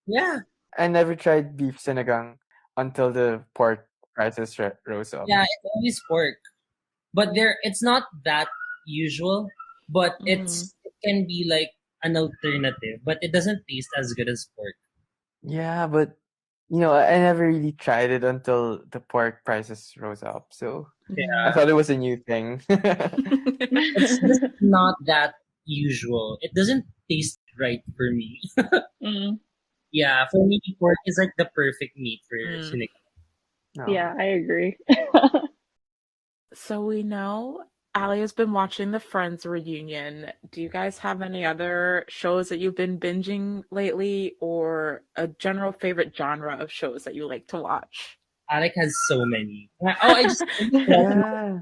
Yeah. I never tried beef sinigang. until the pork prices rose up. Yeah, it's always pork. But it's not that usual, but it can be like an alternative, but it doesn't taste as good as pork. Yeah, but I never really tried it until the pork prices rose up. So I thought it was a new thing. It's just not that usual. It doesn't taste right for me. Yeah, for me, pork is like the perfect meat for sinigang. No. Yeah, I agree. So we know Ali has been watching the Friends reunion. Do you guys have any other shows that you've been binging lately, or a general favorite genre of shows that you like to watch? Alec has so many. I just Yeah.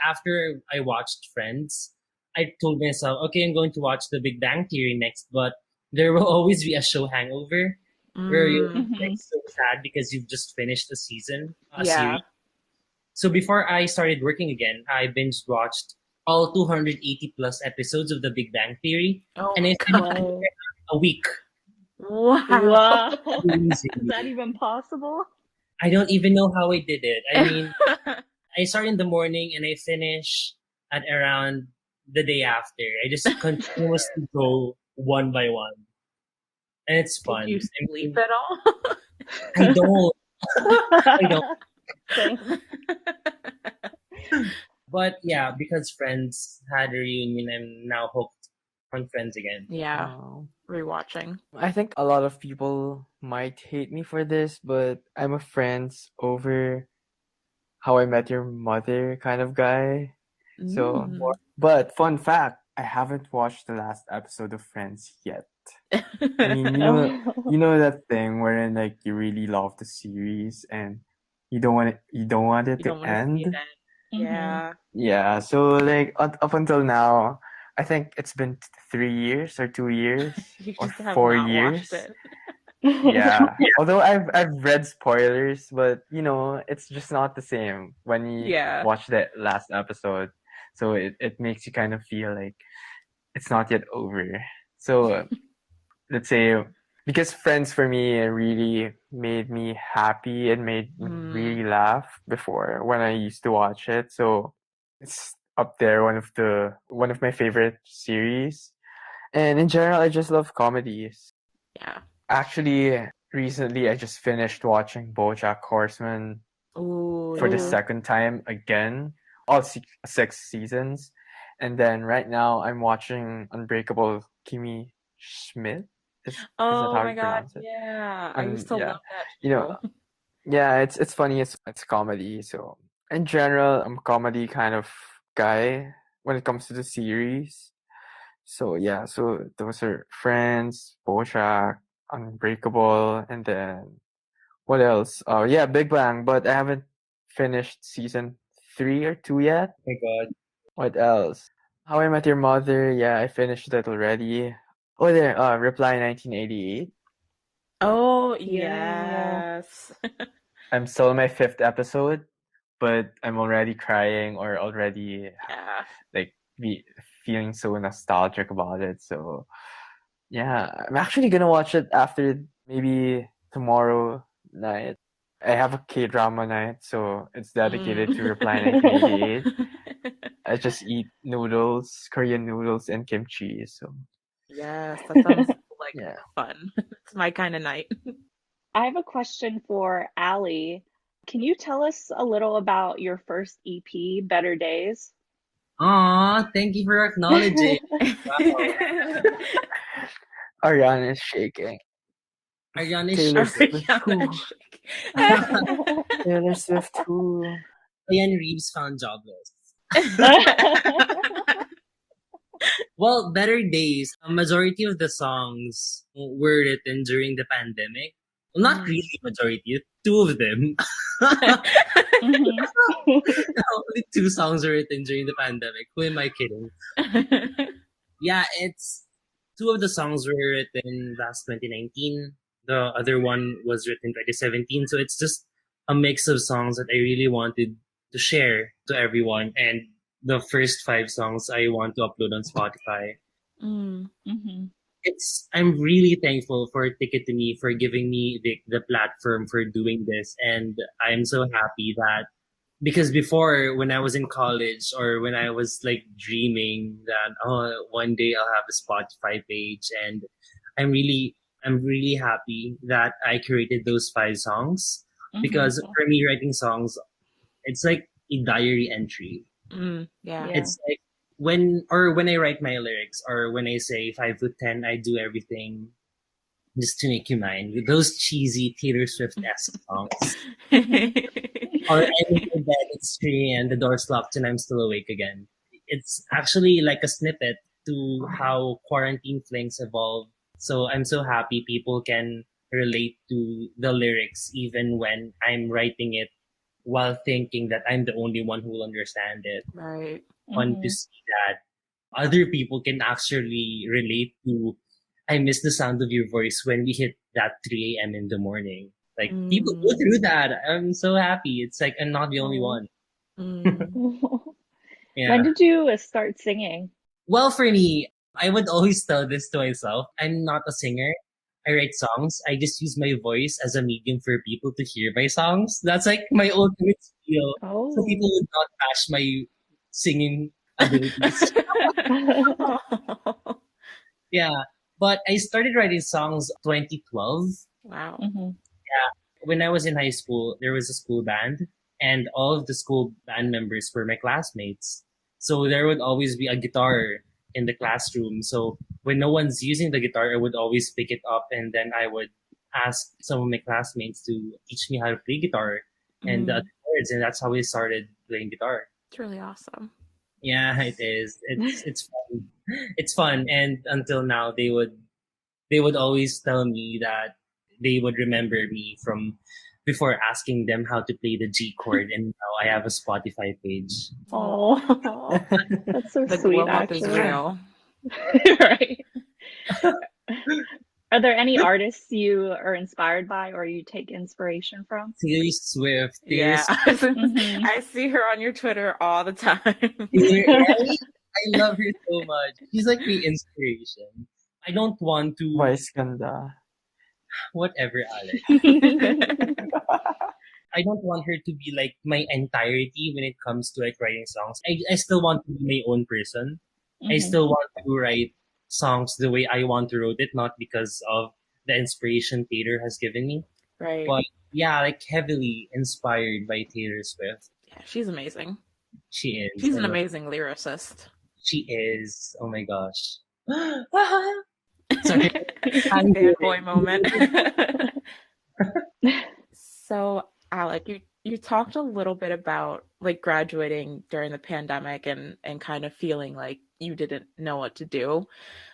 after I watched Friends, I told myself, okay, I'm going to watch The Big Bang Theory next, but there will always be a show hangover where you're like so sad because you've just finished a season, a series. So before I started working again, I binge watched all 280 plus episodes of The Big Bang Theory, and I finished it a week. Wow. Amazing. Is that even possible? I don't even know how I did it. I mean, I start in the morning and I finish at around the day after. I just continuously go one by one. And it's fun. Did you sleep at all? I don't. I don't. But yeah, because Friends had a reunion, I'm now hooked on Friends again. Yeah, rewatching. I think a lot of people might hate me for this, but I'm a Friends over How I Met Your Mother kind of guy. So, but fun fact, I haven't watched the last episode of Friends yet. I mean, you know that thing wherein like you really love the series and you don't want it to end. Yeah. Yeah. So like up until now, I think it's been 3 years or 2 years You or just have 4 not years. watched it. Yeah. Although I've read spoilers, but it's just not the same when you watch the last episode. So it makes you kind of feel like it's not yet over. So let's say because Friends for me really made me happy and made me really laugh before when I used to watch it. So it's up there, one of my favorite series. And in general, I just love comedies. Yeah. Actually, recently I just finished watching BoJack Horseman for the second time again, all 6 seasons. And then right now I'm watching Unbreakable Kimmy Schmidt. Is that how you pronounce it? Yeah. I used to love that You know, show. yeah, it's funny. It's comedy. So in general, I'm a comedy kind of guy when it comes to the series. So yeah, so those are Friends, BoJack, Unbreakable, and then what else? Oh yeah, Big Bang, but I haven't finished season 3 or 2 yet. Oh my god. What else? How I Met Your Mother, yeah, I finished that already. Oh there, Reply 1988. Oh, yes. I'm still on my 5th episode, but I'm already crying or already like feeling so nostalgic about it. So yeah, I'm actually gonna watch it after maybe tomorrow night. I have a K-drama night, so it's dedicated to Reply 1988. I just eat noodles, Korean noodles, and kimchi. So yes, that sounds like fun. It's my kind of night. I have a question for Ali. Can you tell us a little about your first EP, Better Days? Aw, thank you for acknowledging. Ariana is shaking. Ariana is Taylor shaking. Swift too. Taylor Swift too. Ian Reeves found jobless. Well, Better Days. A majority of the songs were written during the pandemic. Well, not really majority. 2 of them. Only 2 songs were written during the pandemic. Who am I kidding? Yeah, it's 2 of the songs were written last 2019. The other one was written 2017. So it's just a mix of songs that I really wanted to share to everyone. And the first 5 songs I want to upload on Spotify. I'm really thankful for Ticket to Me for giving me the platform for doing this, and I'm so happy that because before when I was in college or when I was like dreaming that one day I'll have a Spotify page, and I'm really I'm really happy that I created those 5 songs, because Mm-hmm. for me writing songs, it's like a diary entry. Yeah. Yeah. It's like when I write my lyrics, or when I say 5 to 10, I do everything just to make you mine. With those cheesy Taylor Swift-esque songs. Or I'm in my bed, it's 3 and the door's locked and I'm still awake again. It's actually like a snippet to how quarantine flings evolve. So I'm so happy people can relate to the lyrics even when I'm writing it while thinking that I'm the only one who will understand it. Right. Fun to Mm-hmm. see that other people can actually relate to I miss the sound of your voice when we hit that 3 a.m. in the morning. Like people go Mm. through that. I'm so happy. It's like I'm not the only Oh. one. Mm. When Yeah. did you start singing? Well, for me, I would always tell this to myself. I'm not a singer. I write songs. I just use my voice as a medium for people to hear my songs. That's like my ultimate skill. So people Oh. would not bash my singing abilities. Oh. Yeah. But I started writing songs 2012. Wow. Mm-hmm. When I was in high school, there was a school band, and all of the school band members were my classmates. So there would always be a guitar in the classroom. So when no one's using the guitar, I would always pick it up, and then I would ask some of my classmates to teach me how to play guitar and the Mm. other chords, and that's how I started playing guitar. It's really awesome. Yeah, it is. It's fun. It's fun, and until now, they would always tell me that they would remember me from before asking them how to play the G chord, and now I have a Spotify page. Oh, that's so The sweet, glow up is actually. real. Right. Are there any artists you are inspired by or you take inspiration from? Taylor Swift, Taylor Yeah. Swift, Mm-hmm. I see her on your Twitter all the time. right? I love her so much. She's like my inspiration. I don't want to Vice ganda. whatever, Alec. I don't want her to be like my entirety when it comes to like writing songs. I still want to be my own person. I Mm-hmm. still want to write songs the way I want to write it, not because of the inspiration Taylor has given me. Right. But yeah, like heavily inspired by Taylor Swift. Yeah, she's amazing. She is. She's I an love amazing lyricist. She is. Oh my gosh. Sorry. I'm Fanboy moment. So, Alec, you talked a little bit about like graduating during the pandemic and kind of feeling like you didn't know what to do.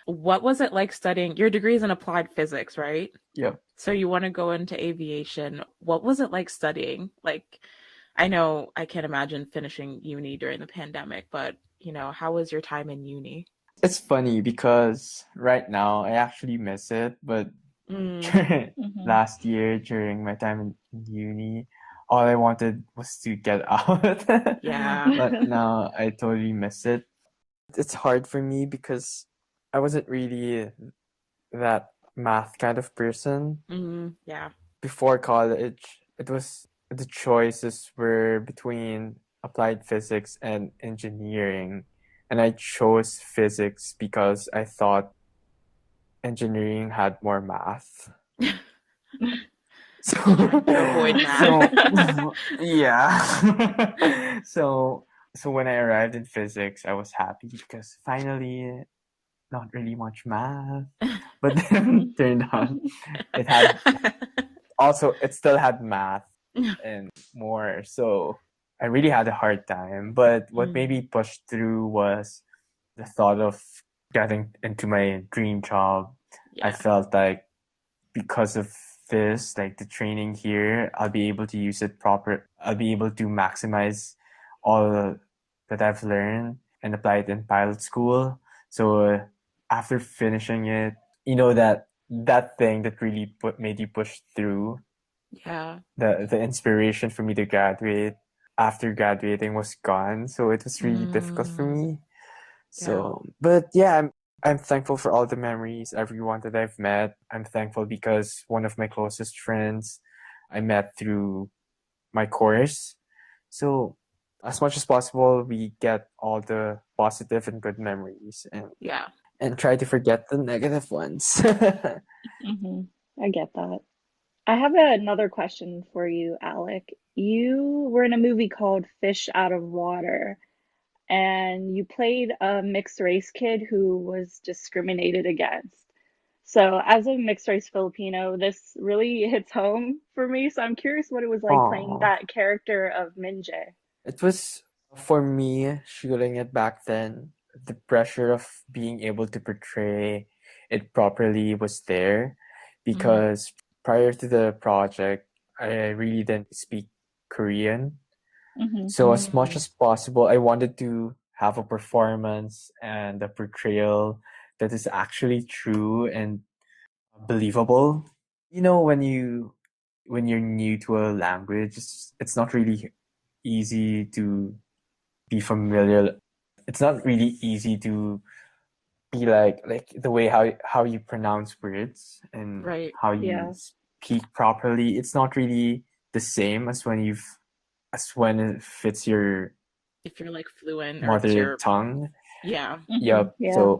What was it like studying? Your degree's in applied physics, right? Yep. So you want to go into aviation. What was it like studying? Like, I know I can't imagine finishing uni during the pandemic, but how was your time in uni? It's funny because right now I actually miss it, but Mm, Mm-hmm. last year during my time in uni, all I wanted was to get out. yeah. But now I totally miss it. It's hard for me because I wasn't really that math kind of person. Yeah. Before college, it was the choices were between applied physics and engineering. And I chose physics because I thought engineering had more math. So, Trying to avoid math. yeah. So when I arrived in physics, I was happy because finally not really much math. But then turned out it still had math and more. So I really had a hard time. But what made me push through was the thought of getting into my dream job. I Yeah. felt like because of this, like the training here, I'll be able to use it proper. I'll be able to maximize all that I've learned and apply it in pilot school. So after finishing it, that thing that really made you push through, Yeah. the inspiration for me to graduate after graduating was gone. So it was really difficult for me. Yeah. So, but yeah, I'm thankful for all the memories, everyone that I've met. I'm thankful because one of my closest friends I met through my course. So, as much as possible, we get all the positive and good memories Yeah. and try to forget the negative ones. I get that. I have another question for you, Alec. You were in a movie called Fish Out of Water, and you played a mixed race kid who was discriminated against. So, as a mixed race Filipino, this really hits home for me. So, I'm curious what it was like playing Aww. that character of Minjae. It was for me shooting it back then. The pressure of being able to portray it properly was there because prior to the project, I really didn't speak Korean. So, as much as possible, I wanted to have a performance and a portrayal that is actually true and believable. You know, when you're new to a language, it's not really easy to be familiar. It's not really easy to be like the way how you pronounce words and Right. how you Yeah. speak properly. It's not really the same as when it fits your If you're like fluent or it's mother your, tongue. yeah. Yep. Yeah.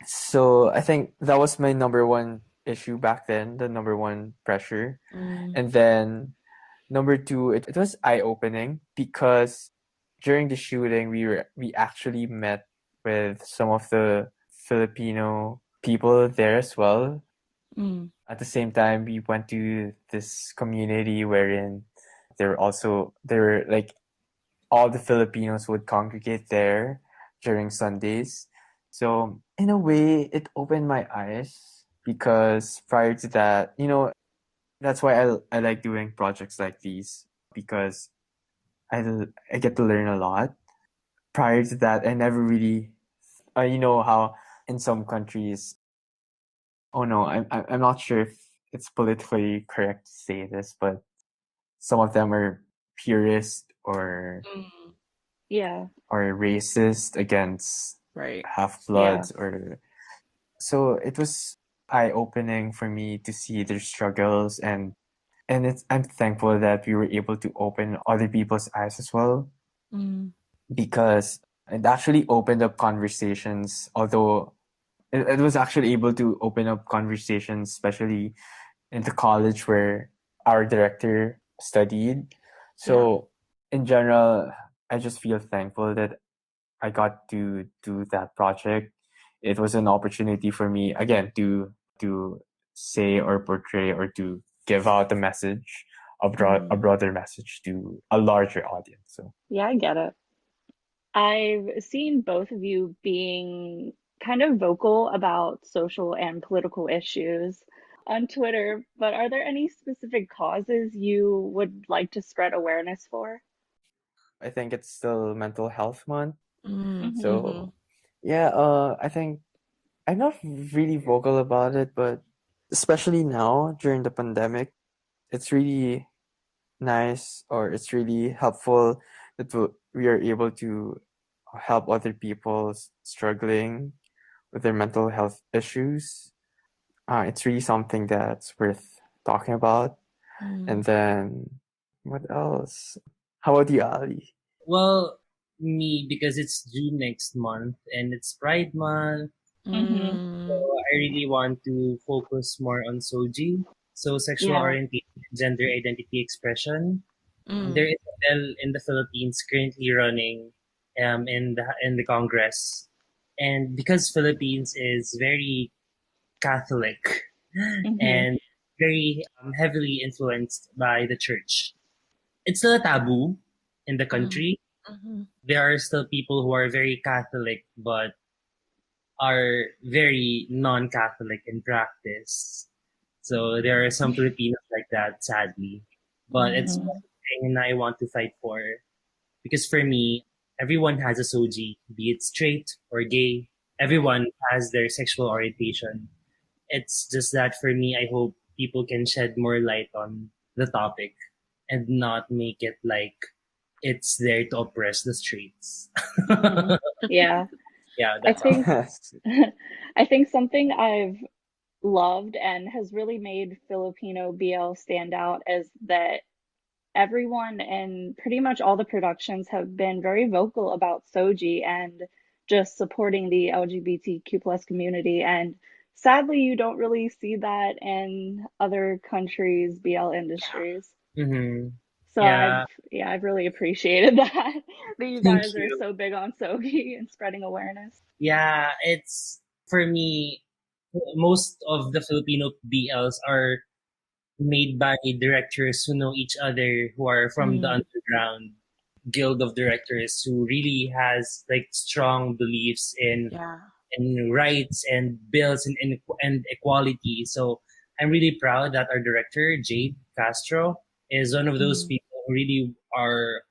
So I think that was my number one issue back then, the number one pressure. And then number two, it was eye opening because during the shooting we actually met with some of the Filipino people there as well. At the same time, we went to this community wherein there were like all the Filipinos would congregate there during Sundays. So in a way, it opened my eyes because prior to that, that's why I like doing projects like these because I get to learn a lot. Prior to that, I never really, you know how in some countries, oh no, I'm not sure if it's politically correct to say this, but some of them are purist Yeah. or racist against Right. half Yeah. bloods or so it was eye opening for me to see their struggles and I'm thankful that we were able to open other people's eyes as well because it actually opened up conversations, although it was actually able to open up conversations, especially in the college where our director studied. So in general, I just feel thankful that I got to do that project. It was an opportunity for me again to say or portray or to give out a message, a broader message to a larger audience. So Yeah, I get it. I've seen both of you being kind of vocal about social and political issues on Twitter, but are there any specific causes you would like to spread awareness for? I think it's still Mental Health Month. Hmm. So yeah, I think I'm not really vocal about it, but especially now during the pandemic, it's really nice or it's really helpful that we are able to help other people struggling with their mental health issues. It's really something that's worth talking about. And then what else? How about you, Ali? Well, me, because it's June next month and it's Pride Month, Hmm. so I really want to focus more on SOGI, so sexual Yeah. orientation and gender identity expression. There is a bill in the Philippines currently running in the Congress, and because Philippines is very Catholic Hmm. and very heavily influenced by the church, it's still a taboo in the country. There are still people who are very Catholic but are very non-Catholic in practice. So there are some Filipinos like that, sadly. But it's Hmm. one thing I want to fight for because for me, everyone has a soji, be it straight or gay. Everyone has their sexual orientation. It's just that for me, I hope people can shed more light on the topic and not make it like it's there to oppress the straights. Hmm. Yeah. Yeah, I that's all. think I think something I've loved and has really made Filipino BL stand out is that everyone and pretty much all the productions have been very vocal about Soji and just supporting the LGBTQ plus community. And sadly, you don't really see that in other countries' BL industries. Mm-hmm. So Yeah, I've really appreciated that that you thank guys are you. so big on Soji and spreading awareness. Yeah, it's for me. Most of the Filipino BLs are made by directors who know each other, who are from the Mm, underground guild of directors, who really has like strong beliefs yeah. in rights and bills and equality. So I'm really proud that our director Jade Castro is one of those Mm, people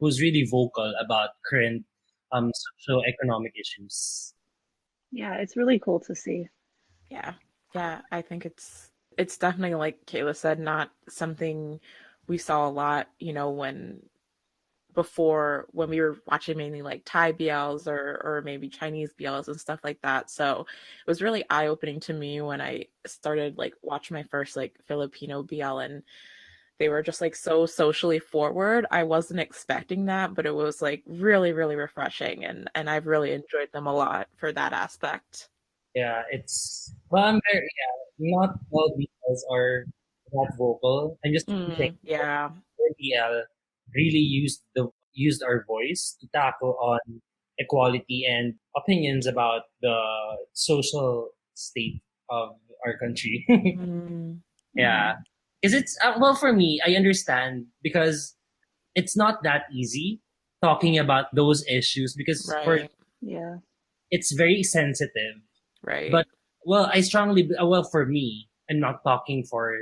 who's really vocal about current socio-economic issues. Yeah, it's really cool to see. yeah. Yeah. I think it's definitely like Kayla said, not something we saw a lot, when before when we were watching mainly like Thai BLs or maybe Chinese BLs and stuff like that. So it was really eye opening to me when I started like watching my first like Filipino BL, and they were just like so socially forward. I wasn't expecting that, but it was like really, really refreshing, and I've really enjoyed them a lot for that aspect. Yeah, it's well, I'm very not all BLs are that vocal. I'm just saying Yeah, BL really used our voice to tackle on equality and opinions about the social state of our country. mm, Yeah, because it's well for me. I understand because it's not that easy talking about those issues because for right, Yeah. it's very sensitive. right, But well, I strongly well for me, I'm not talking for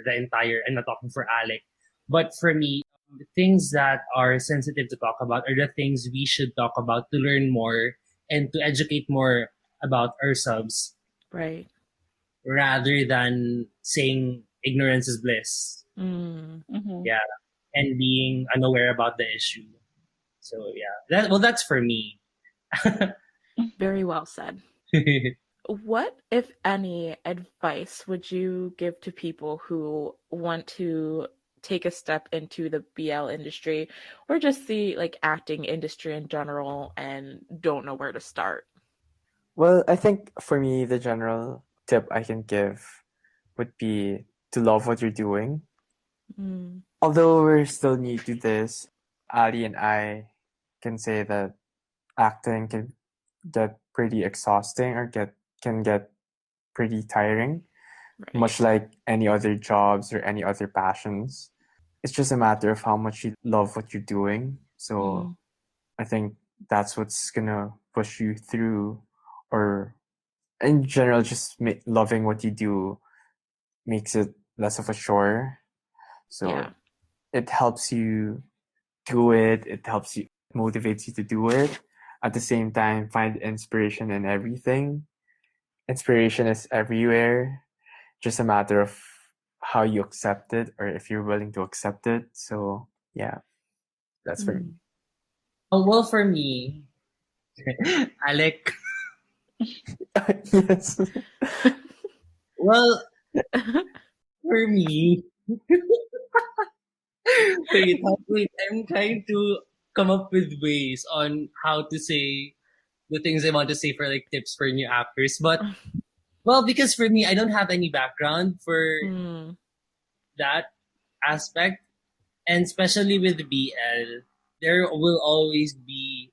Alec, but for me, the things that are sensitive to talk about are the things we should talk about to learn more and to educate more about ourselves right. rather than saying ignorance is bliss. Mm, Hmm. Yeah, and being unaware about the issue. So yeah, that's for me. very well said. What, if any, advice would you give to people who want to take a step into the BL industry or just the like acting industry in general and don't know where to start? Well, I think for me, the general tip I can give would be to love what you're doing. Mm, Although we're still new to this, Ali and I can say that acting can get pretty exhausting or can get pretty tiring, right. much like any other jobs or any other passions. It's just a matter of how much you love what you're doing. So Mm, I think that's what's gonna push you through, or in general, just loving what you do makes it less of a chore. So yeah. it helps you do it. It helps you, motivates you to do it. At the same time, find inspiration in everything. Inspiration is everywhere. Just a matter of how you accept it or if you're willing to accept it. So yeah, that's for me. Mm. Oh, well, for me, Alec. Yes. Well, for me, wait, I'm trying to come up with ways on how to say the things I want to say for like tips for new actors. But well, because for me, I don't have any background for Mm, that aspect, and especially with BL, there will always be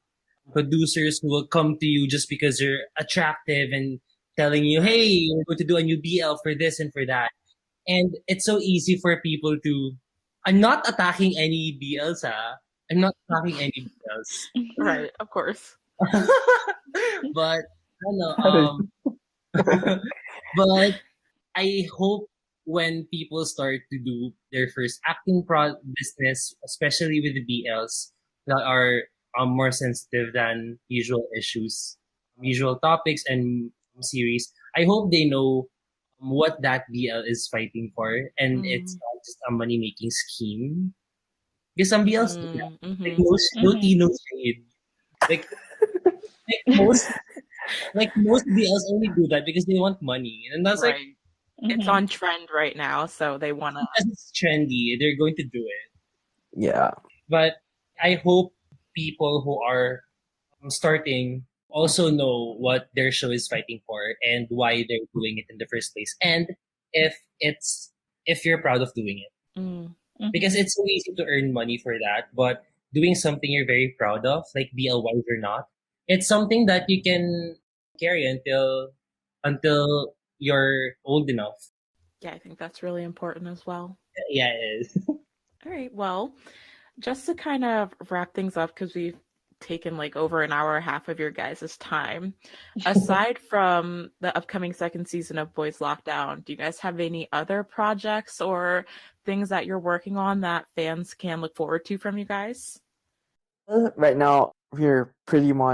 producers who will come to you just because you're attractive and telling you, right. "Hey, we're going to do a new BL for this and for that." And it's so easy for people to. I'm not attacking any BLs, ah. I'm not attacking any BLs. Right, of course. But I don't know. I don't But I hope when people start to do their first acting business, especially with the BLs that are more sensitive than usual issues, usual topics, and series, I hope they know what that BL is fighting for, and it's Mm, not just a money making scheme. Because some BLs do that. Like mm-hmm. no Hmm. tea, no shade. Like, like most. Like most BLs only do that because they want money, and that's like Right. It's on trend right now, so they want to. because it's trendy, they're going to do it. Yeah. But I hope people who are starting also know what their show is fighting for and why they're doing it in the first place, and if it's if you're proud of doing it, because it's so easy to earn money for that, but doing something you're very proud of, like BL wise or not, it's something that you can carry until you're old enough. Yeah, I think that's really important as well. Yeah, it is. All right, well, just to kind of wrap things up, because we've taken like over an hour and a half of your guys' time. Aside from the upcoming second season of Boys Lockdown, do you guys have any other projects or things that you're working on that fans can look forward to from you guys? Right now,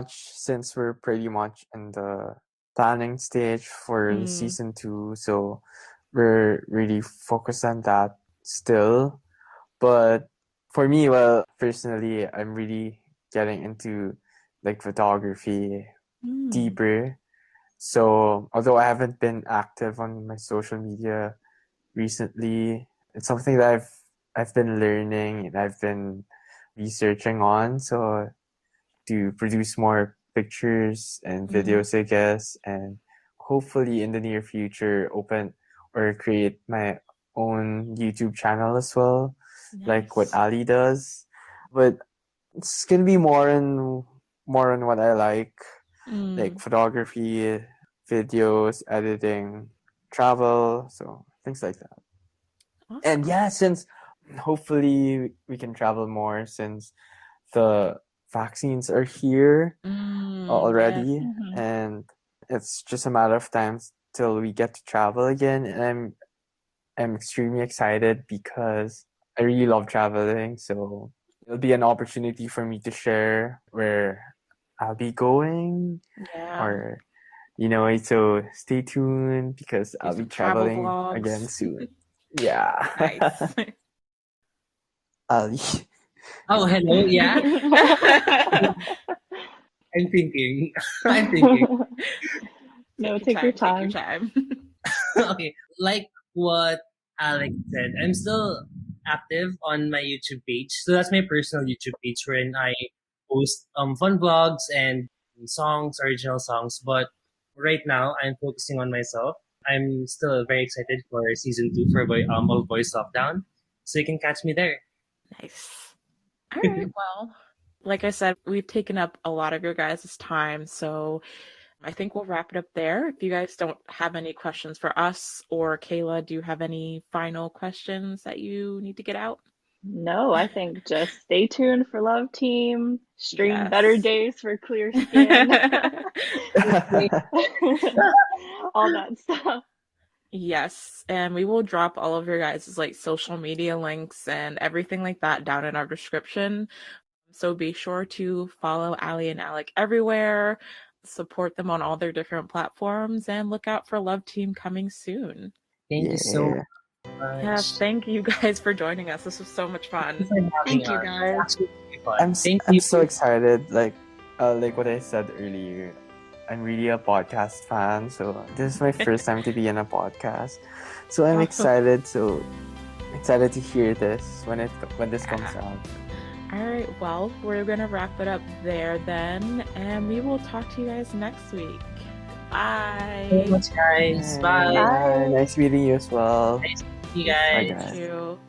since we're pretty much in the planning stage for season 2, so we're really focused on that still. But for me, well, personally, I'm really getting into like photography deeper. So although I haven't been active on my social media recently, it's something that I've been learning and I've been researching on. So to produce more pictures and videos, I guess, and hopefully in the near future open or create my own YouTube channel as well, like what Ali does. But it's gonna be more on what I like photography, videos, editing, travel, so things like that. Awesome. And yeah, since hopefully we can travel more since the vaccines are here already, and it's just a matter of time till we get to travel again. And I'm extremely excited because I really love traveling. So it'll be an opportunity for me to share where I'll be going, or so stay tuned because I'll be traveling again soon. Yeah. Nice. Ali. Oh, hello. Yeah. I'm thinking. I'm thinking. No, take your time. Okay. Like what Alec said, I'm still active on my YouTube page. So that's my personal YouTube page wherein I post fun vlogs and songs, original songs. But right now I'm focusing on myself. I'm still very excited for season 2 for of Voice Lockdown. So you can catch me there. Nice. All right. Well, like I said, we've taken up a lot of your guys' time, so I think we'll wrap it up there. If you guys don't have any questions for us or Kayla, do you have any final questions that you need to get out? No, I think just stay tuned for Love Team. Stream Better Days for Clear Skin. All that stuff. Yes, and we will drop all of your guys' like social media links and everything like that down in our description. So be sure to follow Ali and Alec everywhere, support them on all their different platforms, and look out for Love Team coming soon. Thank you so much. Yes, thank you guys for joining us. This was so much fun. Thank you guys. I'm so excited. Like what I said earlier, I'm really a podcast fan, so this is my first time to be in a podcast. So I'm excited. So excited to hear this when this comes out. All right, well, we're gonna wrap it up there then, and we will talk to you guys next week. Bye. Thank you, guys. Bye. Bye. Nice meeting you as well. Nice to meet you guys. Bye, guys. Thank you.